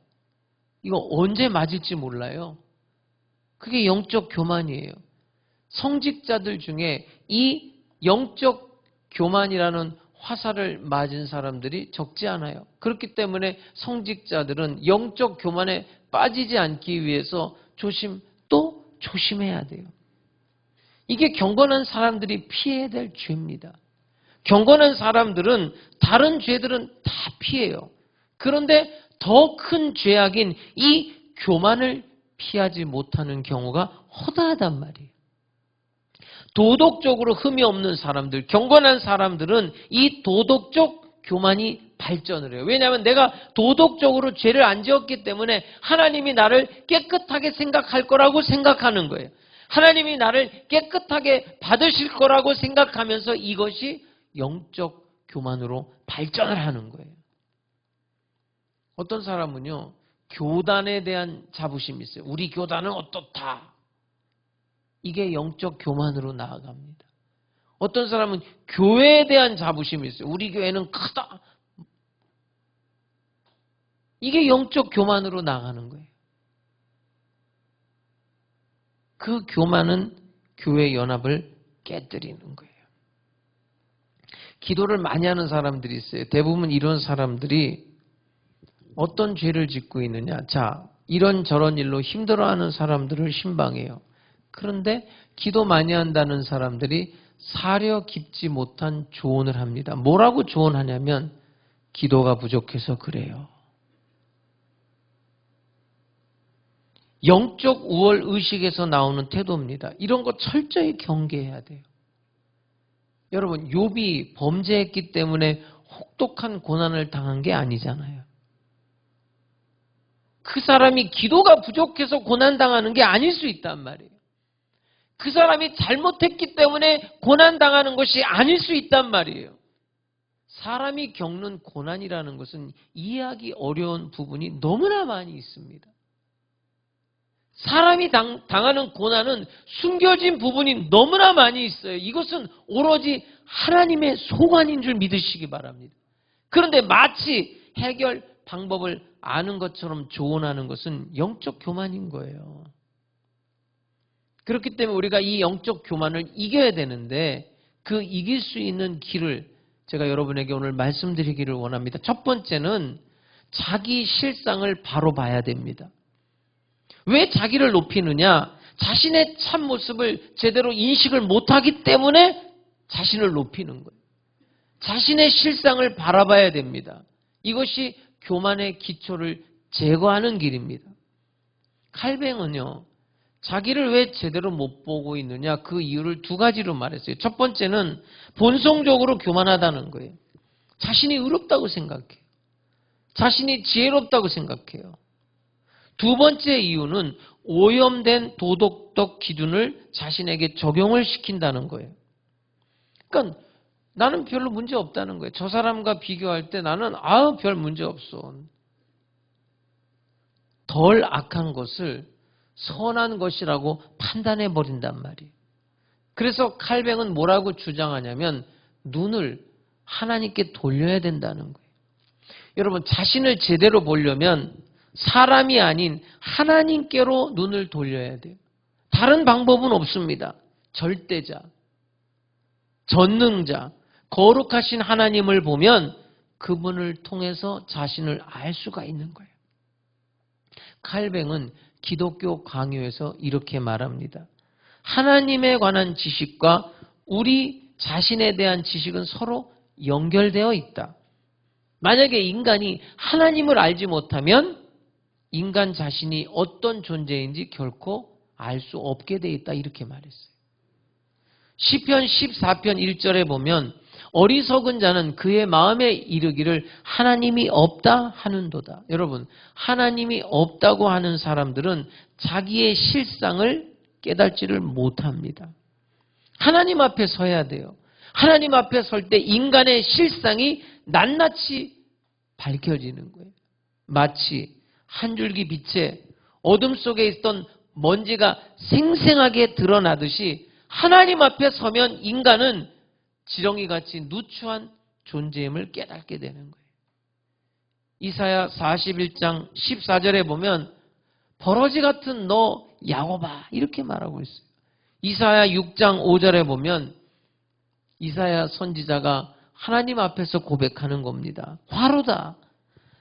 이거 언제 맞을지 몰라요. 그게 영적 교만이에요. 성직자들 중에 이 영적 교만이라는 화살을 맞은 사람들이 적지 않아요. 그렇기 때문에 성직자들은 영적 교만에 빠지지 않기 위해서 또 조심해야 돼요. 이게 경건한 사람들이 피해야 될 죄입니다. 경건한 사람들은 다른 죄들은 다 피해요. 그런데 더 큰 죄악인 이 교만을 피하지 못하는 경우가 허다하단 말이에요. 도덕적으로 흠이 없는 사람들, 경건한 사람들은 이 도덕적 교만이 발전을 해요. 왜냐하면 내가 도덕적으로 죄를 안 지었기 때문에 하나님이 나를 깨끗하게 생각할 거라고 생각하는 거예요. 하나님이 나를 깨끗하게 받으실 거라고 생각하면서 이것이 영적 교만으로 발전을 하는 거예요. 어떤 사람은요, 교단에 대한 자부심이 있어요. 우리 교단은 어떻다. 이게 영적 교만으로 나아갑니다. 어떤 사람은 교회에 대한 자부심이 있어요. 우리 교회는 크다. 이게 영적 교만으로 나가는 거예요. 그 교만은 교회 연합을 깨뜨리는 거예요. 기도를 많이 하는 사람들이 있어요. 대부분 이런 사람들이 어떤 죄를 짓고 있느냐. 자, 이런저런 일로 힘들어하는 사람들을 신방해요. 그런데 기도 많이 한다는 사람들이 사려 깊지 못한 조언을 합니다. 뭐라고 조언하냐면 기도가 부족해서 그래요. 영적 우월 의식에서 나오는 태도입니다. 이런 거 철저히 경계해야 돼요. 여러분, 욥이 범죄했기 때문에 혹독한 고난을 당한 게 아니잖아요. 그 사람이 기도가 부족해서 고난당하는 게 아닐 수 있단 말이에요. 그 사람이 잘못했기 때문에 고난당하는 것이 아닐 수 있단 말이에요. 사람이 겪는 고난이라는 것은 이해하기 어려운 부분이 너무나 많이 있습니다. 사람이 당하는 고난은 숨겨진 부분이 너무나 많이 있어요. 이것은 오로지 하나님의 소관인 줄 믿으시기 바랍니다. 그런데 마치 해결 방법을 아는 것처럼 조언하는 것은 영적 교만인 거예요. 그렇기 때문에 우리가 이 영적 교만을 이겨야 되는데 그 이길 수 있는 길을 제가 여러분에게 오늘 말씀드리기를 원합니다. 첫 번째는 자기 실상을 바로 봐야 됩니다. 왜 자기를 높이느냐? 자신의 참모습을 제대로 인식을 못하기 때문에 자신을 높이는 거예요. 자신의 실상을 바라봐야 됩니다. 이것이 교만의 기초를 제거하는 길입니다. 칼뱅은요, 자기를 왜 제대로 못 보고 있느냐, 그 이유를 2가지로 말했어요. 첫 번째는 본성적으로 교만하다는 거예요. 자신이 의롭다고 생각해요. 자신이 지혜롭다고 생각해요. 두 번째 이유는 오염된 도덕적 기준을 자신에게 적용을 시킨다는 거예요. 그러니까 나는 별로 문제 없다는 거예요. 저 사람과 비교할 때 나는 별 문제 없어. 덜 악한 것을 선한 것이라고 판단해 버린단 말이에요. 그래서 칼뱅은 뭐라고 주장하냐면 눈을 하나님께 돌려야 된다는 거예요. 여러분, 자신을 제대로 보려면 사람이 아닌 하나님께로 눈을 돌려야 돼요. 다른 방법은 없습니다. 절대자, 전능자, 거룩하신 하나님을 보면 그분을 통해서 자신을 알 수가 있는 거예요. 칼뱅은 기독교 강요에서 이렇게 말합니다. 하나님에 관한 지식과 우리 자신에 대한 지식은 서로 연결되어 있다. 만약에 인간이 하나님을 알지 못하면 인간 자신이 어떤 존재인지 결코 알 수 없게 돼 있다. 이렇게 말했어요. 시편 14편 1절에 보면 어리석은 자는 그의 마음에 이르기를 하나님이 없다 하는도다. 여러분, 하나님이 없다고 하는 사람들은 자기의 실상을 깨닫지를 못합니다. 하나님 앞에 서야 돼요. 하나님 앞에 설 때 인간의 실상이 낱낱이 밝혀지는 거예요. 마치 한 줄기 빛에 어둠 속에 있던 먼지가 생생하게 드러나듯이 하나님 앞에 서면 인간은 지렁이같이 누추한 존재임을 깨닫게 되는 거예요. 이사야 41장 14절에 보면 버러지 같은 너 야곱아 이렇게 말하고 있어요. 이사야 6장 5절에 보면 이사야 선지자가 하나님 앞에서 고백하는 겁니다. 화로다.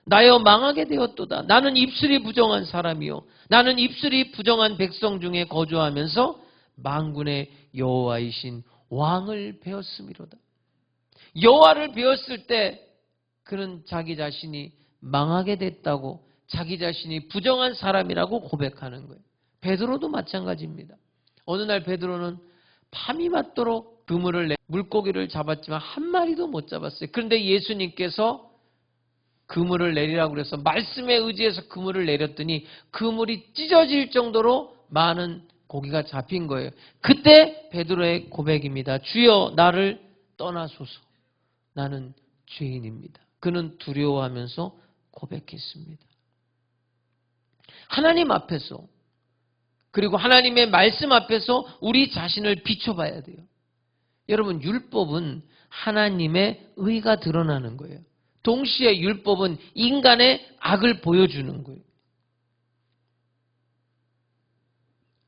나여 망하게 되었도다. 나는 입술이 부정한 사람이요. 나는 입술이 부정한 백성 중에 거주하면서 만군의 여호와이신 왕을 배웠음이로다. 여호와를 배웠을 때 그는 자기 자신이 망하게 됐다고, 자기 자신이 부정한 사람이라고 고백하는 거예요. 베드로도 마찬가지입니다. 어느 날 베드로는 밤이 맞도록 그물을 물고기를 잡았지만 한 마리도 못 잡았어요. 그런데 예수님께서 그물을 내리라고 그래서 말씀에 의지해서 그물을 내렸더니 그물이 찢어질 정도로 많은 고기가 잡힌 거예요. 그때 베드로의 고백입니다. 주여 나를 떠나소서. 나는 죄인입니다. 그는 두려워하면서 고백했습니다. 하나님 앞에서 그리고 하나님의 말씀 앞에서 우리 자신을 비춰봐야 돼요. 여러분, 율법은 하나님의 의가 드러나는 거예요. 동시에 율법은 인간의 악을 보여주는 거예요.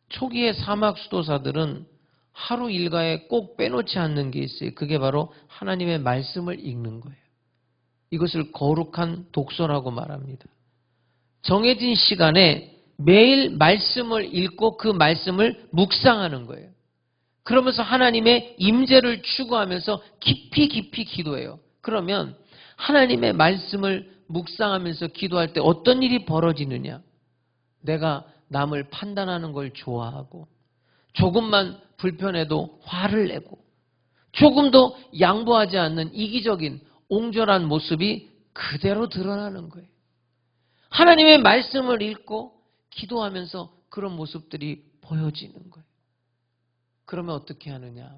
초기의 사막 수도사들은 하루 일과에 꼭 빼놓지 않는 게 있어요. 그게 바로 하나님의 말씀을 읽는 거예요. 이것을 거룩한 독서라고 말합니다. 정해진 시간에 매일 말씀을 읽고 그 말씀을 묵상하는 거예요. 그러면서 하나님의 임재를 추구하면서 깊이 기도해요. 그러면 하나님의 말씀을 묵상하면서 기도할 때 어떤 일이 벌어지느냐? 내가 남을 판단하는 걸 좋아하고 조금만 불편해도 화를 내고 조금도 양보하지 않는 이기적인 옹졸한 모습이 그대로 드러나는 거예요. 하나님의 말씀을 읽고 기도하면서 그런 모습들이 보여지는 거예요. 그러면 어떻게 하느냐?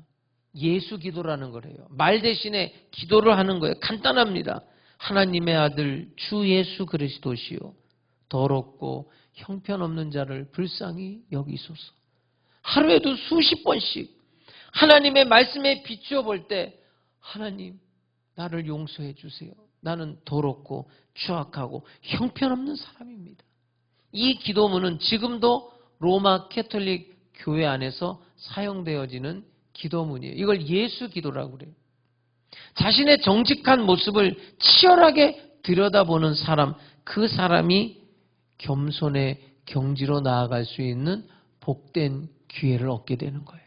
예수 기도라는 거래요. 말 대신에 기도를 하는 거예요. 간단합니다. 하나님의 아들 주 예수 그리스도시요 더럽고 형편없는 자를 불쌍히 여기소서. 하루에도 수십 번씩 하나님의 말씀에 비추어 볼 때 하나님 나를 용서해 주세요. 나는 더럽고 추악하고 형편없는 사람입니다. 이 기도문은 지금도 로마 캐톨릭 교회 안에서 사용되어지는 기도문이에요. 이걸 예수 기도라고 그래요. 자신의 정직한 모습을 치열하게 들여다보는 사람, 그 사람이 겸손의 경지로 나아갈 수 있는 복된 기회를 얻게 되는 거예요.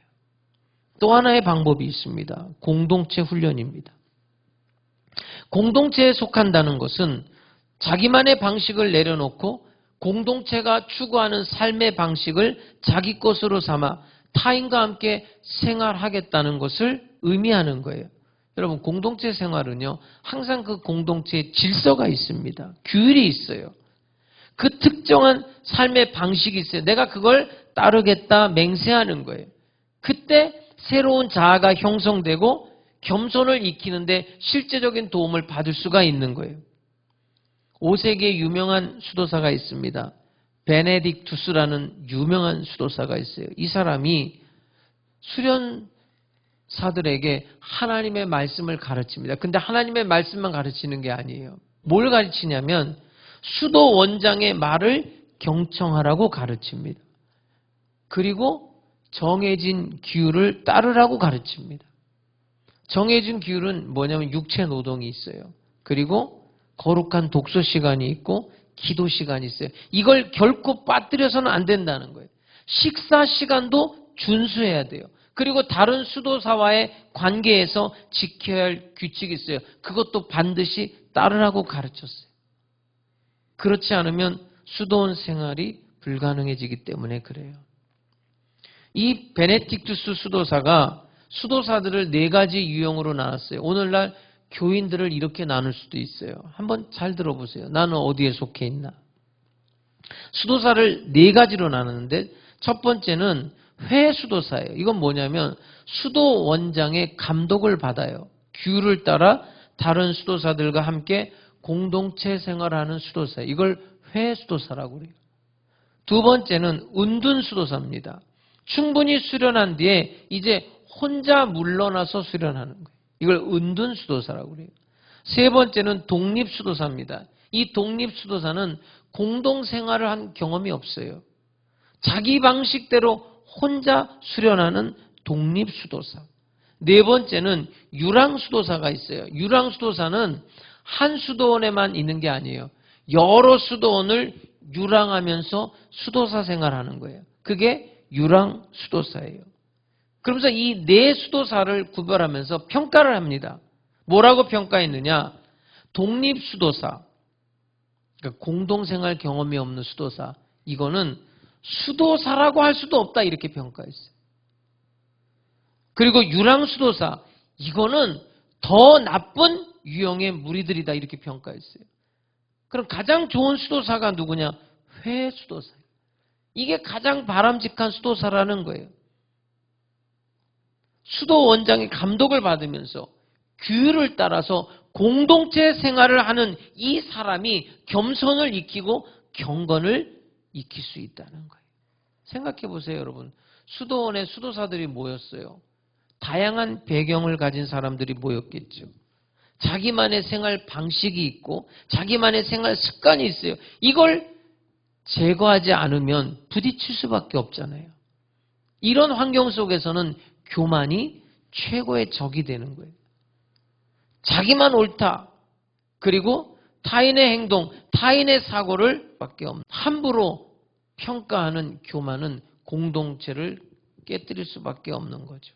또 하나의 방법이 있습니다. 공동체 훈련입니다. 공동체에 속한다는 것은 자기만의 방식을 내려놓고 공동체가 추구하는 삶의 방식을 자기 것으로 삼아 타인과 함께 생활하겠다는 것을 의미하는 거예요. 여러분, 공동체 생활은요, 항상 그 공동체에 질서가 있습니다. 규율이 있어요. 그 특정한 삶의 방식이 있어요. 내가 그걸 따르겠다 맹세하는 거예요. 그때 새로운 자아가 형성되고 겸손을 익히는데 실제적인 도움을 받을 수가 있는 거예요. 5세기에 유명한 수도사가 있습니다. 베네딕투스라는 유명한 수도사가 있어요. 이 사람이 수련사들에게 하나님의 말씀을 가르칩니다. 근데 하나님의 말씀만 가르치는 게 아니에요. 뭘 가르치냐면 수도 원장의 말을 경청하라고 가르칩니다. 그리고 정해진 규율을 따르라고 가르칩니다. 정해진 규율은 뭐냐면 육체 노동이 있어요. 그리고 거룩한 독서 시간이 있고 기도 시간이 있어요. 이걸 결코 빠뜨려서는 안 된다는 거예요. 식사 시간도 준수해야 돼요. 그리고 다른 수도사와의 관계에서 지켜야 할 규칙이 있어요. 그것도 반드시 따르라고 가르쳤어요. 그렇지 않으면 수도원 생활이 불가능해지기 때문에 그래요. 이 베네딕투스 수도사가 수도사들을 4가지 유형으로 나눴어요. 오늘날 교인들을 이렇게 나눌 수도 있어요. 한번 잘 들어보세요. 나는 어디에 속해 있나? 수도사를 4가지로 나누는데 첫 번째는 회수도사예요. 이건 뭐냐면 수도 원장의 감독을 받아요. 규율을 따라 다른 수도사들과 함께 공동체 생활하는 수도사예요. 이걸 회수도사라고 그래요. 두 번째는 은둔수도사입니다. 충분히 수련한 뒤에 이제 혼자 물러나서 수련하는 거예요. 이걸 은둔수도사라고 그래요. 세 번째는 독립수도사입니다. 이 독립수도사는 공동생활을 한 경험이 없어요. 자기 방식대로 혼자 수련하는 독립수도사. 네 번째는 유랑수도사가 있어요. 유랑수도사는 한 수도원에만 있는 게 아니에요. 여러 수도원을 유랑하면서 수도사 생활하는 거예요. 그게 유랑수도사예요. 그러면서 이 4수도사를 구별하면서 평가를 합니다. 뭐라고 평가했느냐? 독립수도사, 그러니까 공동생활 경험이 없는 수도사, 이거는 수도사라고 할 수도 없다 이렇게 평가했어요. 그리고 유랑수도사, 이거는 더 나쁜 유형의 무리들이다 이렇게 평가했어요. 그럼 가장 좋은 수도사가 누구냐? 회수도사예요. 이게 가장 바람직한 수도사라는 거예요. 수도 원장의 감독을 받으면서 규율을 따라서 공동체 생활을 하는 이 사람이 겸손을 익히고 경건을 익힐 수 있다는 거예요. 생각해 보세요, 여러분. 수도원에 수도사들이 모였어요. 다양한 배경을 가진 사람들이 모였겠죠. 자기만의 생활 방식이 있고 자기만의 생활 습관이 있어요. 이걸 제거하지 않으면 부딪힐 수밖에 없잖아요. 이런 환경 속에서는 교만이 최고의 적이 되는 거예요. 자기만 옳다. 그리고 타인의 행동, 타인의 사고를 밖에 없는 함부로 평가하는 교만은 공동체를 깨뜨릴 수밖에 없는 거죠.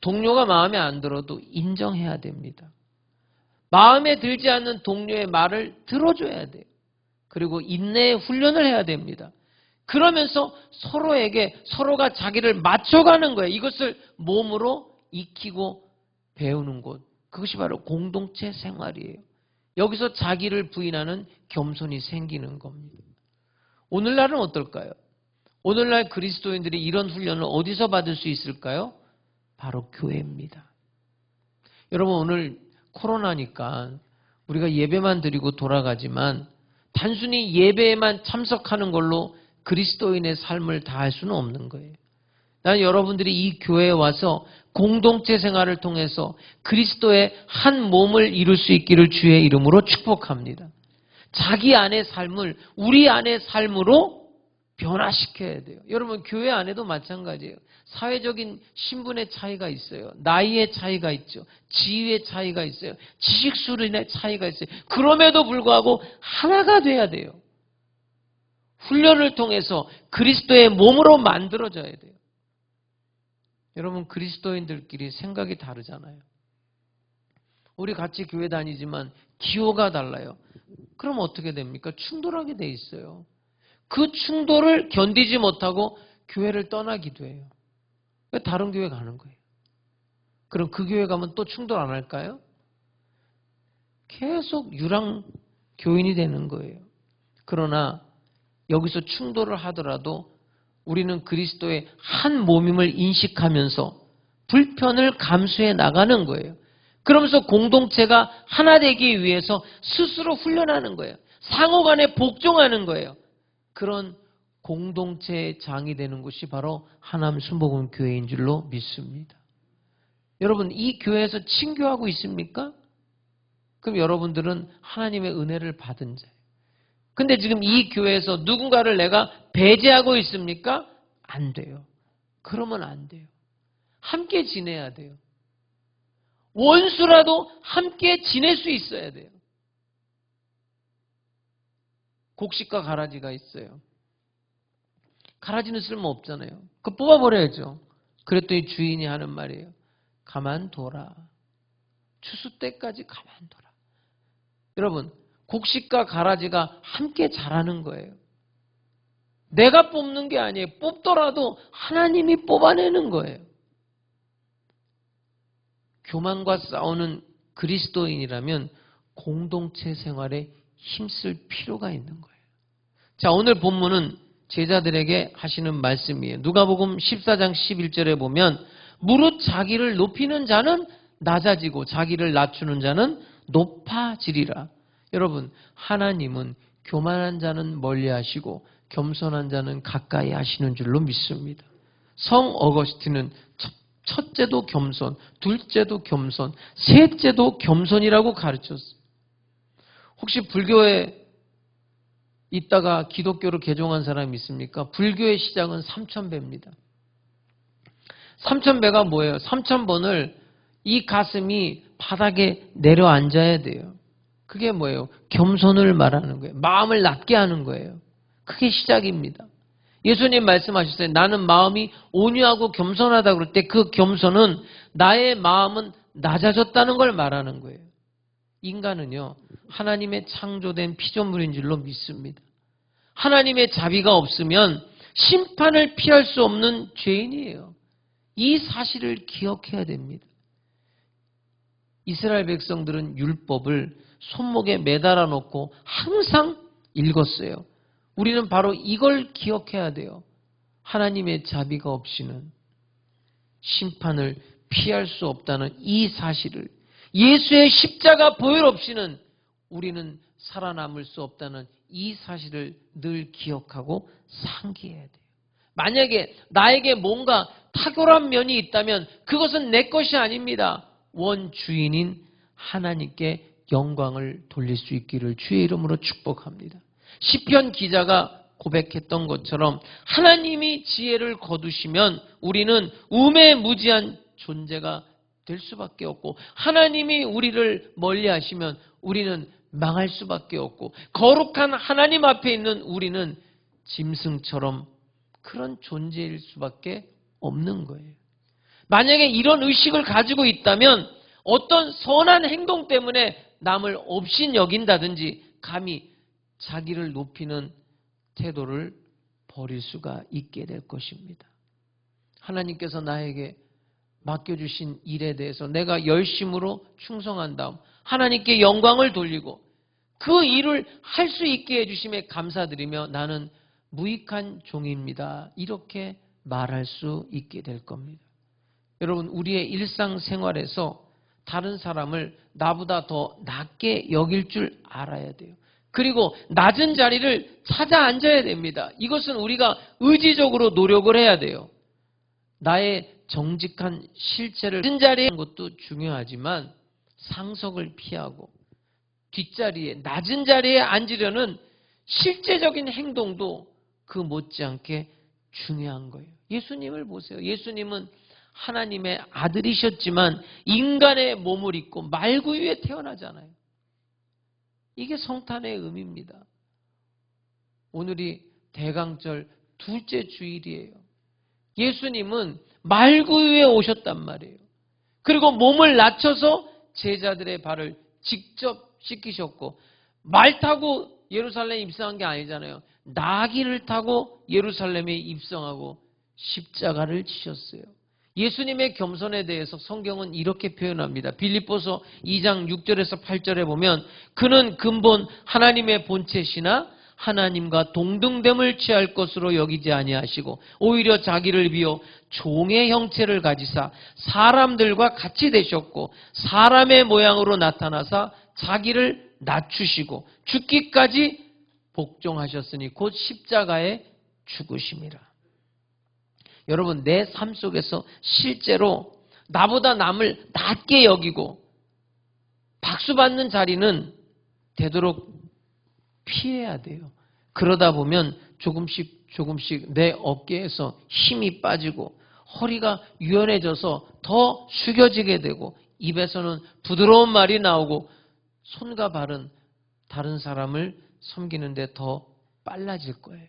동료가 마음에 안 들어도 인정해야 됩니다. 마음에 들지 않는 동료의 말을 들어줘야 돼요. 그리고 인내의 훈련을 해야 됩니다. 그러면서 서로에게 서로가 자기를 맞춰가는 거예요. 이것을 몸으로 익히고 배우는 곳. 그것이 바로 공동체 생활이에요. 여기서 자기를 부인하는 겸손이 생기는 겁니다. 오늘날은 어떨까요? 오늘날 그리스도인들이 이런 훈련을 어디서 받을 수 있을까요? 바로 교회입니다. 여러분, 오늘 코로나니까 우리가 예배만 드리고 돌아가지만 단순히 예배에만 참석하는 걸로 그리스도인의 삶을 다할 수는 없는 거예요. 나는 여러분들이 이 교회에 와서 공동체 생활을 통해서 그리스도의 한 몸을 이룰 수 있기를 주의 이름으로 축복합니다. 자기 안의 삶을 우리 안의 삶으로 변화시켜야 돼요. 여러분, 교회 안에도 마찬가지예요. 사회적인 신분의 차이가 있어요. 나이의 차이가 있죠. 지위의 차이가 있어요. 지식 수준의 차이가 있어요. 그럼에도 불구하고 하나가 돼야 돼요. 훈련을 통해서 그리스도의 몸으로 만들어져야 돼요. 여러분, 그리스도인들끼리 생각이 다르잖아요. 우리 같이 교회 다니지만 기호가 달라요. 그럼 어떻게 됩니까? 충돌하게 돼 있어요. 그 충돌을 견디지 못하고 교회를 떠나기도 해요. 다른 교회 가는 거예요. 그럼 그 교회 가면 또 충돌 안 할까요? 계속 유랑 교인이 되는 거예요. 그러나 여기서 충돌을 하더라도 우리는 그리스도의 한 몸임을 인식하면서 불편을 감수해 나가는 거예요. 그러면서 공동체가 하나 되기 위해서 스스로 훈련하는 거예요. 상호간에 복종하는 거예요. 그런 공동체의 장이 되는 곳이 바로 하남 순복음 교회인 줄로 믿습니다. 여러분, 이 교회에서 친교하고 있습니까? 그럼 여러분들은 하나님의 은혜를 받은 자예요. 근데 지금 이 교회에서 누군가를 내가 배제하고 있습니까? 안 돼요. 그러면 안 돼요. 함께 지내야 돼요. 원수라도 함께 지낼 수 있어야 돼요. 곡식과 가라지가 있어요. 가라지는 쓸모없잖아요. 그거 뽑아버려야죠. 그랬더니 주인이 하는 말이에요. 가만둬라. 추수 때까지 가만둬라. 여러분, 곡식과 가라지가 함께 자라는 거예요. 내가 뽑는 게 아니에요. 뽑더라도 하나님이 뽑아내는 거예요. 교만과 싸우는 그리스도인이라면 공동체 생활에 힘쓸 필요가 있는 거예요. 자, 오늘 본문은 제자들에게 하시는 말씀이에요. 누가복음 14장 11절에 보면 무릇 자기를 높이는 자는 낮아지고 자기를 낮추는 자는 높아지리라. 여러분, 하나님은 교만한 자는 멀리하시고 겸손한 자는 가까이 하시는 줄로 믿습니다. 성 어거스틴은 첫째도 겸손, 둘째도 겸손, 셋째도 겸손이라고 가르쳤어요. 혹시 불교에 있다가 기독교로 개종한 사람이 있습니까? 불교의 시작은 3000배입니다. 3000배가 뭐예요? 3000번을 이 가슴이 바닥에 내려앉아야 돼요. 그게 뭐예요? 겸손을 말하는 거예요. 마음을 낮게 하는 거예요. 그게 시작입니다. 예수님 말씀하셨어요. 나는 마음이 온유하고 겸손하다 그럴 때 그 겸손은 나의 마음은 낮아졌다는 걸 말하는 거예요. 인간은요, 하나님의 창조된 피조물인 줄로 믿습니다. 하나님의 자비가 없으면 심판을 피할 수 없는 죄인이에요. 이 사실을 기억해야 됩니다. 이스라엘 백성들은 율법을 손목에 매달아 놓고 항상 읽었어요. 우리는 바로 이걸 기억해야 돼요. 하나님의 자비가 없이는 심판을 피할 수 없다는 이 사실을, 예수의 십자가 보혈 없이는 우리는 살아남을 수 없다는 이 사실을 늘 기억하고 상기해야 돼요. 만약에 나에게 뭔가 탁월한 면이 있다면 그것은 내 것이 아닙니다. 원주인인 하나님께 영광을 돌릴 수 있기를 주의 이름으로 축복합니다. 시편 기자가 고백했던 것처럼 하나님이 지혜를 거두시면 우리는 우매무지한 존재가 될 수밖에 없고, 하나님이 우리를 멀리하시면 우리는 망할 수밖에 없고, 거룩한 하나님 앞에 있는 우리는 짐승처럼 그런 존재일 수밖에 없는 거예요. 만약에 이런 의식을 가지고 있다면 어떤 선한 행동 때문에 남을 업신 여긴다든지 감히 자기를 높이는 태도를 버릴 수가 있게 될 것입니다. 하나님께서 나에게 맡겨주신 일에 대해서 내가 열심으로 충성한 다음 하나님께 영광을 돌리고 그 일을 할 수 있게 해주심에 감사드리며 나는 무익한 종입니다. 이렇게 말할 수 있게 될 겁니다. 여러분, 우리의 일상생활에서 다른 사람을 나보다 더 낮게 여길 줄 알아야 돼요. 그리고 낮은 자리를 찾아 앉아야 됩니다. 이것은 우리가 의지적으로 노력을 해야 돼요. 나의 정직한 실체를 낮은 자리에 하는 것도 중요하지만 상석을 피하고 뒷자리에, 낮은 자리에 앉으려는 실제적인 행동도 그 못지않게 중요한 거예요. 예수님을 보세요. 예수님은 하나님의 아들이셨지만 인간의 몸을 입고 말구유에 태어나잖아요. 이게 성탄의 의미입니다. 오늘이 대강절 둘째 주일이에요. 예수님은 말구유에 오셨단 말이에요. 그리고 몸을 낮춰서 제자들의 발을 직접 씻기셨고, 말 타고 예루살렘에 입성한 게 아니잖아요. 나귀를 타고 예루살렘에 입성하고 십자가를 지셨어요. 예수님의 겸손에 대해서 성경은 이렇게 표현합니다. 빌립보서 2장 6절에서 8절에 보면 그는 근본 하나님의 본체시나 하나님과 동등됨을 취할 것으로 여기지 아니하시고 오히려 자기를 비워 종의 형체를 가지사 사람들과 같이 되셨고 사람의 모양으로 나타나사 자기를 낮추시고 죽기까지 복종하셨으니 곧 십자가에 죽으심이라. 여러분, 내 삶 속에서 실제로 나보다 남을 낮게 여기고 박수 받는 자리는 되도록 피해야 돼요. 그러다 보면 조금씩 내 어깨에서 힘이 빠지고 허리가 유연해져서 더 숙여지게 되고 입에서는 부드러운 말이 나오고 손과 발은 다른 사람을 섬기는데 더 빨라질 거예요.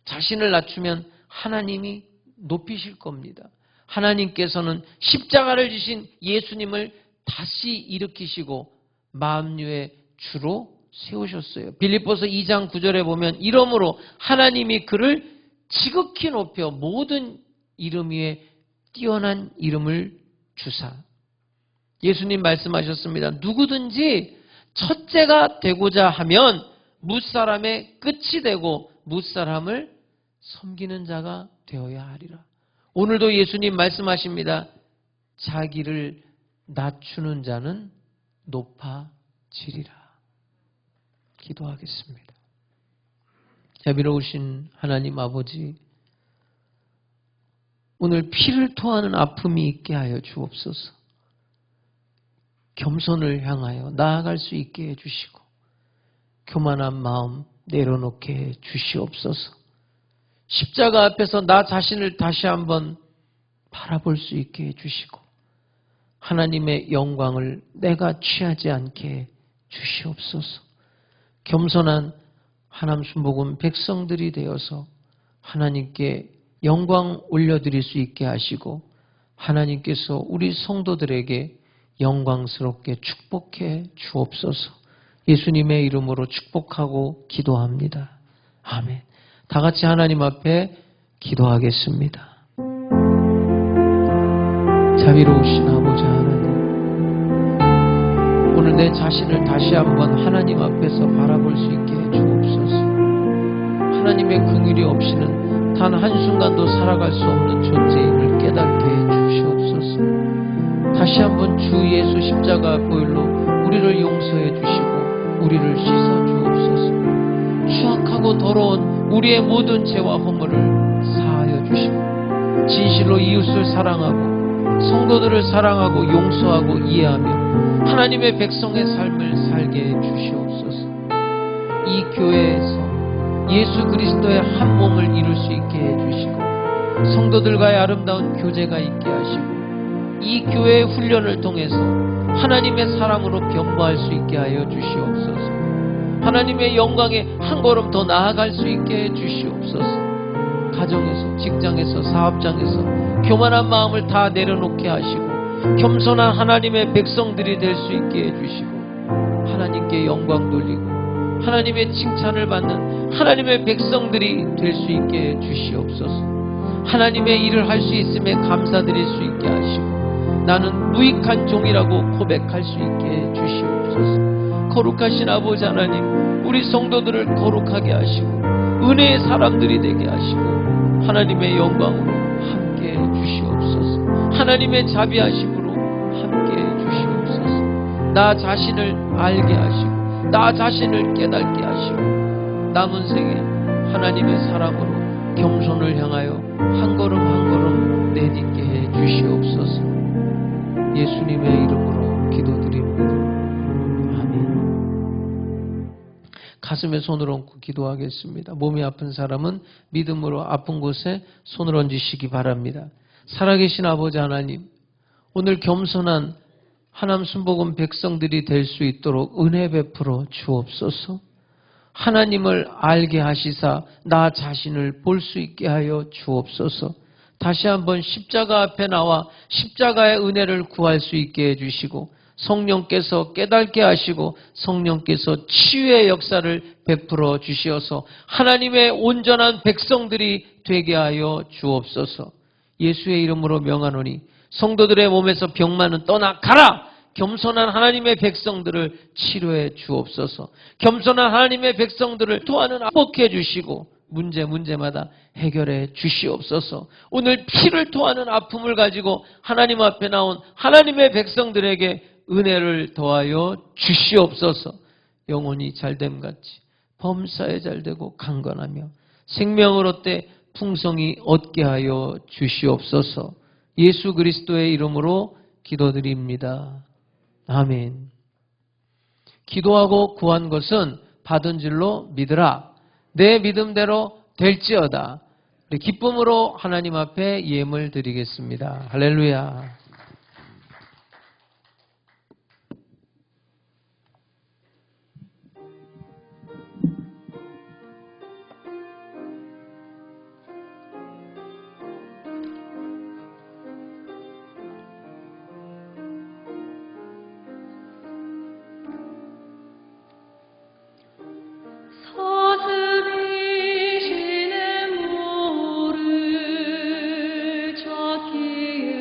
자신을 낮추면 하나님이 높이실 겁니다. 하나님께서는 십자가를 지신 예수님을 다시 일으키시고 만유의 주로 세우셨어요. 빌립보서 2장 9절에 보면 이러므로 하나님이 그를 지극히 높여 모든 이름 위에 뛰어난 이름을 주사. 예수님 말씀하셨습니다. 누구든지 첫째가 되고자 하면 뭇사람의 끝이 되고 뭇사람을 섬기는 자가 되어야 하리라. 오늘도 예수님 말씀하십니다. 자기를 낮추는 자는 높아지리라. 기도하겠습니다. 자비로우신 하나님 아버지, 오늘 피를 토하는 아픔이 있게 하여 주옵소서. 겸손을 향하여 나아갈 수 있게 해주시고 교만한 마음 내려놓게 해 주시옵소서. 십자가 앞에서 나 자신을 다시 한번 바라볼 수 있게 해주시고 하나님의 영광을 내가 취하지 않게 해 주시옵소서. 겸손한 하남 순복음 백성들이 되어서 하나님께 영광 올려드릴 수 있게 하시고 하나님께서 우리 성도들에게 영광스럽게 축복해 주옵소서. 예수님의 이름으로 축복하고 기도합니다. 아멘. 다 같이 하나님 앞에 기도하겠습니다. 자비로우신 아버지 하나님, 오늘 내 자신을 다시 한번 하나님 앞에서 바라볼 수 있게 해 주옵소서. 하나님의 긍휼이 없이는 단 한순간도 살아갈 수 없는 존재임을 깨닫게 해 주시옵소서. 다시 한번 주 예수 십자가 보혈로 우리를 용서해 주시고 우리를 씻어 주옵소서. 추악하고 더러운 우리의 모든 죄와 허물을 사하여 주시고 진실로 이웃을 사랑하고 성도들을 사랑하고 용서하고 이해하며 하나님의 백성의 삶을 살게 해 주시옵소서. 이 교회에서 예수 그리스도의 한 몸을 이룰 수 있게 해 주시고 성도들과의 아름다운 교제가 있게 하시고 이 교회의 훈련을 통해서 하나님의 사랑으로 변모할 수 있게 하여 주시옵소서. 하나님의 영광에 한 걸음 더 나아갈 수 있게 해 주시옵소서. 가정에서, 직장에서, 사업장에서 교만한 마음을 다 내려놓게 하시고 겸손한 하나님의 백성들이 될 수 있게 해주시고 하나님께 영광 돌리고 하나님의 칭찬을 받는 하나님의 백성들이 될 수 있게 해주시옵소서. 하나님의 일을 할 수 있음에 감사드릴 수 있게 하시고 나는 무익한 종이라고 고백할 수 있게 해주시옵소서. 거룩하신 아버지 하나님, 우리 성도들을 거룩하게 하시고 은혜의 사람들이 되게 하시고 하나님의 영광으로 함께 해 주시옵소서. 하나님의 자비하심으로 함께 해 주시옵소서. 나 자신을 알게 하시고 나 자신을 깨닫게 하시고 남은 생에 하나님의 사랑으로 겸손을 향하여 한 걸음 한 걸음 내딛게 해 주시옵소서. 예수님의 이름으로 기도드립니다. 아멘. 가슴에 손을 얹고 기도하겠습니다. 몸이 아픈 사람은 믿음으로 아픈 곳에 손을 얹으시기 바랍니다. 살아계신 아버지 하나님, 오늘 겸손한 하남 순복음 백성들이 될 수 있도록 은혜 베풀어 주옵소서. 하나님을 알게 하시사 나 자신을 볼 수 있게 하여 주옵소서. 다시 한번 십자가 앞에 나와 십자가의 은혜를 구할 수 있게 해주시고 성령께서 깨닫게 하시고 성령께서 치유의 역사를 베풀어 주시어서 하나님의 온전한 백성들이 되게 하여 주옵소서. 예수의 이름으로 명하노니 성도들의 몸에서 병만은 떠나 가라. 겸손한 하나님의 백성들을 치료해 주옵소서. 겸손한 하나님의 백성들을 토하는 회복해 주시고 문제마다 해결해 주시옵소서. 오늘 피를 토하는 아픔을 가지고 하나님 앞에 나온 하나님의 백성들에게 은혜를 더하여 주시옵소서. 영혼이 잘됨 같이 범사에 잘되고 강건하며 생명을 얻되 풍성히 얻게 하여 주시옵소서. 예수 그리스도의 이름으로 기도드립니다. 아멘. 기도하고 구한 것은 받은 줄로 믿으라. 내 믿음대로 될지어다. 기쁨으로 하나님 앞에 예물 드리겠습니다. 할렐루야. 사슬이시는 모를 찾기에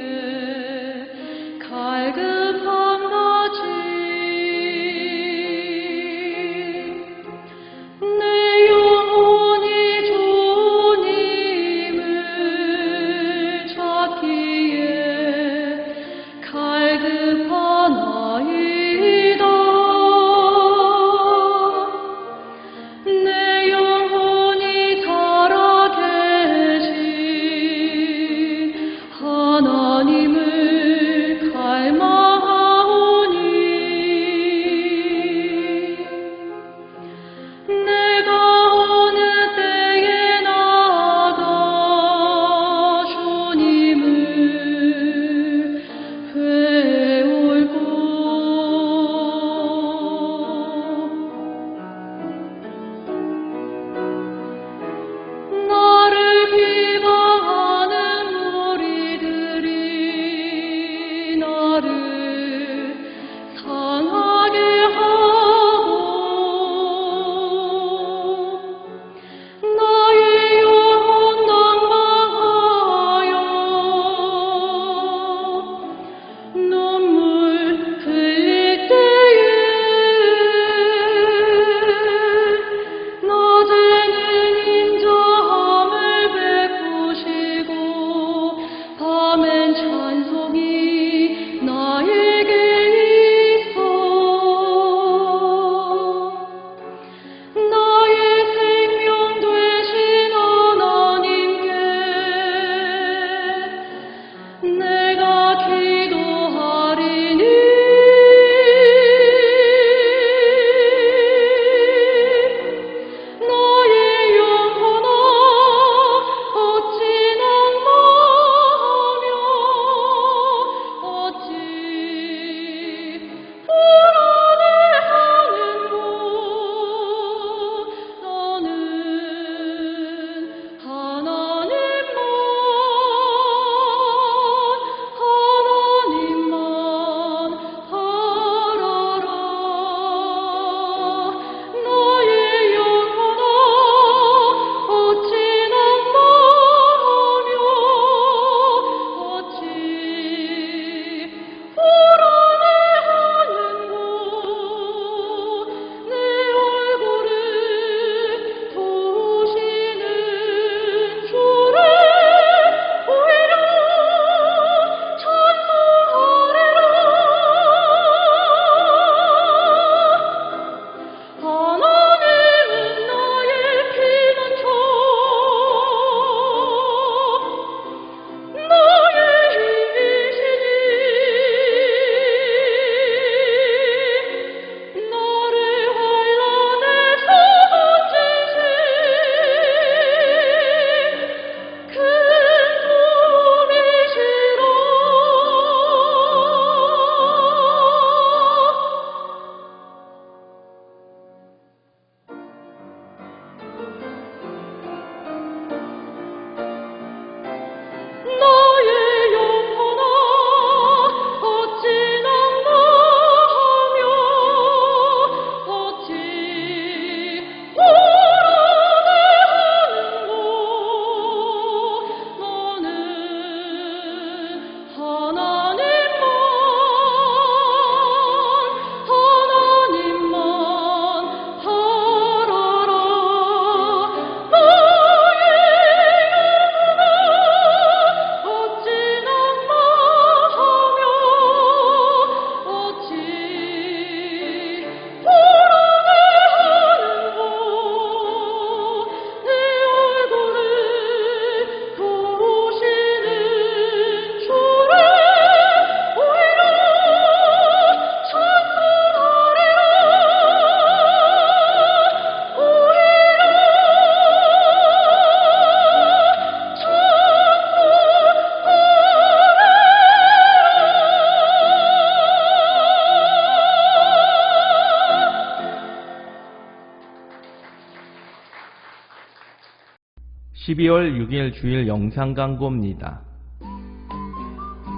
12월 6일 주일 영상 광고입니다.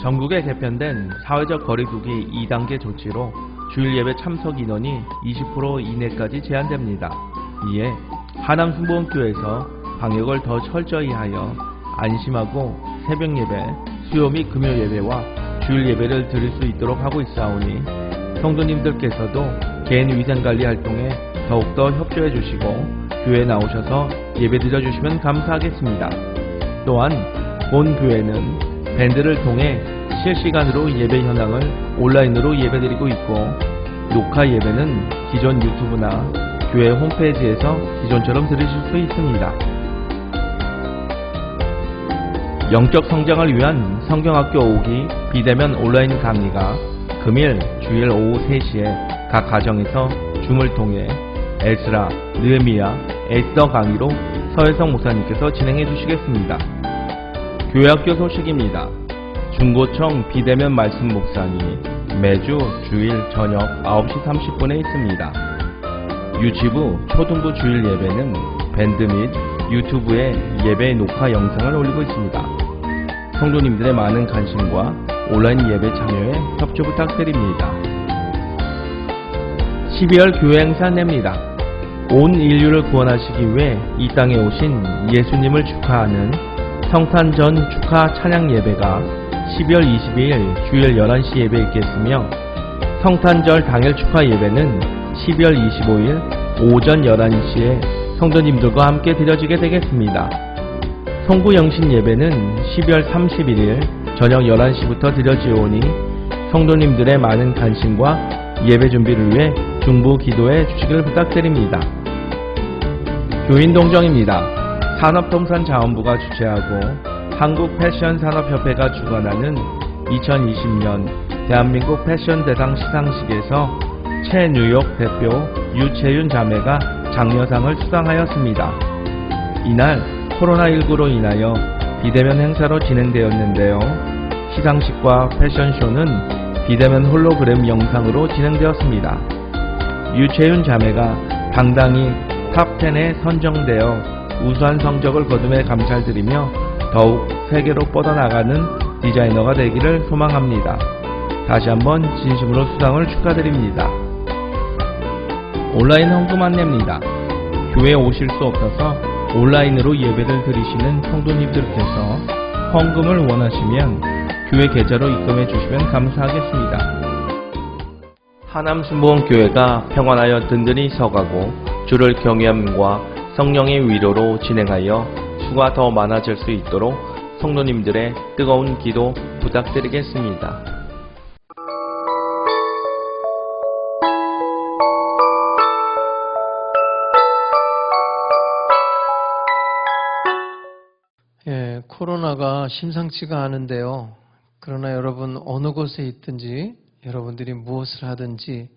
전국에 개편된 사회적 거리두기 2단계 조치로 주일 예배 참석 인원이 20% 이내까지 제한됩니다. 이에 하남순복음교회에서 방역을 더 철저히 하여 안심하고 새벽 예배, 수요 및 금요 예배와 주일 예배를 드릴 수 있도록 하고 있사오니 성도님들께서도 개인 위생관리 활동에 더욱더 협조해 주시고 교회에 나오셔서 예배 드려주시면 감사하겠습니다. 또한 본 교회는 밴드를 통해 실시간으로 예배 현황을 온라인으로 예배드리고 있고 녹화 예배는 기존 유튜브나 교회 홈페이지에서 기존처럼 들으실 수 있습니다. 영적 성장을 위한 성경학교 5기 비대면 온라인 강의가 금일, 주일 오후 3시에 각 가정에서 줌을 통해 에스라, 느헤미야, 에스더 강의로 서혜성 목사님께서 진행해 주시겠습니다. 교회학교 소식입니다. 중고청 비대면 말씀 묵상이 매주 주일 저녁 9시 30분에 있습니다. 유치부 초등부 주일 예배는 밴드 및 유튜브에 예배 녹화 영상을 올리고 있습니다. 성도님들의 많은 관심과 온라인 예배 참여에 협조 부탁드립니다. 12월 교회 행사 안내입니다. 온 인류를 구원하시기 위해 이 땅에 오신 예수님을 축하하는 성탄전 축하 찬양 예배가 12월 22일 주일 11시 예배에 있겠으며 성탄절 당일 축하 예배는 12월 25일 오전 11시에 성도님들과 함께 드려지게 되겠습니다. 송구 영신 예배는 12월 31일 저녁 11시부터 드려지오니 성도님들의 많은 관심과 예배 준비를 위해 중보 기도해 주시길 부탁드립니다. 교인 동정입니다. 산업통상자원부가 주최하고 한국패션산업협회가 주관하는 2020년 대한민국 패션 대상 시상식에서 최뉴욕 대표 유채윤 자매가 장려상을 수상하였습니다. 이날 코로나19로 인하여 비대면 행사로 진행되었는데요. 시상식과 패션쇼는 비대면 홀로그램 영상으로 진행되었습니다. 유채윤 자매가 당당히 탑10에 선정되어 우수한 성적을 거둠에 감사드리며 더욱 세계로 뻗어나가는 디자이너가 되기를 소망합니다. 다시 한번 진심으로 수상을 축하드립니다. 온라인 헌금 안내입니다. 교회에 오실 수 없어서 온라인으로 예배를 드리시는 성도님들께서 헌금을 원하시면 교회 계좌로 입금해 주시면 감사하겠습니다. 하남순복음교회가 평안하여 든든히 서가고 주를 경외함과 성령의 위로로 진행하여 수가 더 많아질 수 있도록 성도님들의 뜨거운 기도 부탁드리겠습니다. 코로나가 심상치가 않은데요. 그러나 여러분 어느 곳에 있든지 여러분들이 무엇을 하든지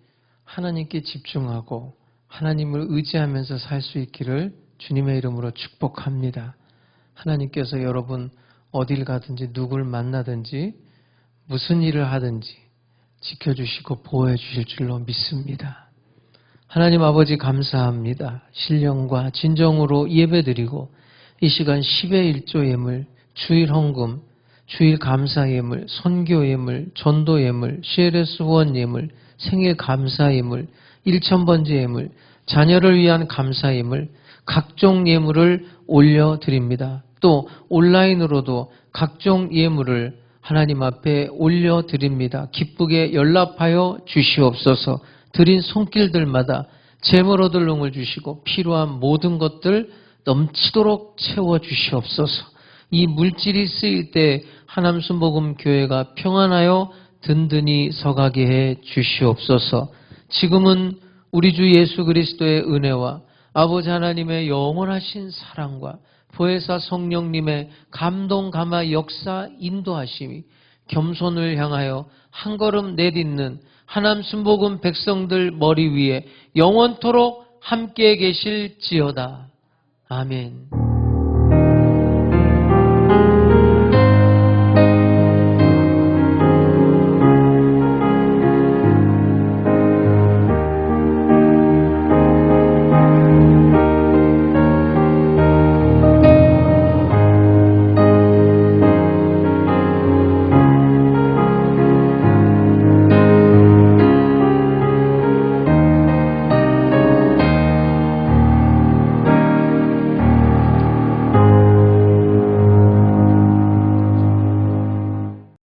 하나님께 집중하고 하나님을 의지하면서 살 수 있기를 주님의 이름으로 축복합니다. 하나님께서 여러분 어딜 가든지 누굴 만나든지 무슨 일을 하든지 지켜주시고 보호해 주실 줄로 믿습니다. 하나님 아버지 감사합니다. 신령과 진정으로 예배드리고 이 시간 10의 1조 예물, 주일 헌금, 주일 감사 예물, 선교 예물, 전도 예물, CLS 후원 예물, 생일 감사 예물, 1000번째 예물, 자녀를 위한 감사 예물, 각종 예물을 올려드립니다. 또 온라인으로도 각종 예물을 하나님 앞에 올려드립니다. 기쁘게 연락하여 주시옵소서. 드린 손길들마다 재물 얻을 용을 주시고 필요한 모든 것들 넘치도록 채워주시옵소서. 이 물질이 쓰일 때 하남순복음교회가 평안하여 든든히 서가게 해 주시옵소서. 지금은 우리 주 예수 그리스도의 은혜와 아버지 하나님의 영원하신 사랑과 보혜사 성령님의 감동 감화 역사 인도하심이 겸손을 향하여 한 걸음 내딛는 하남순복음 백성들 머리 위에 영원토록 함께 계실지어다. 아멘.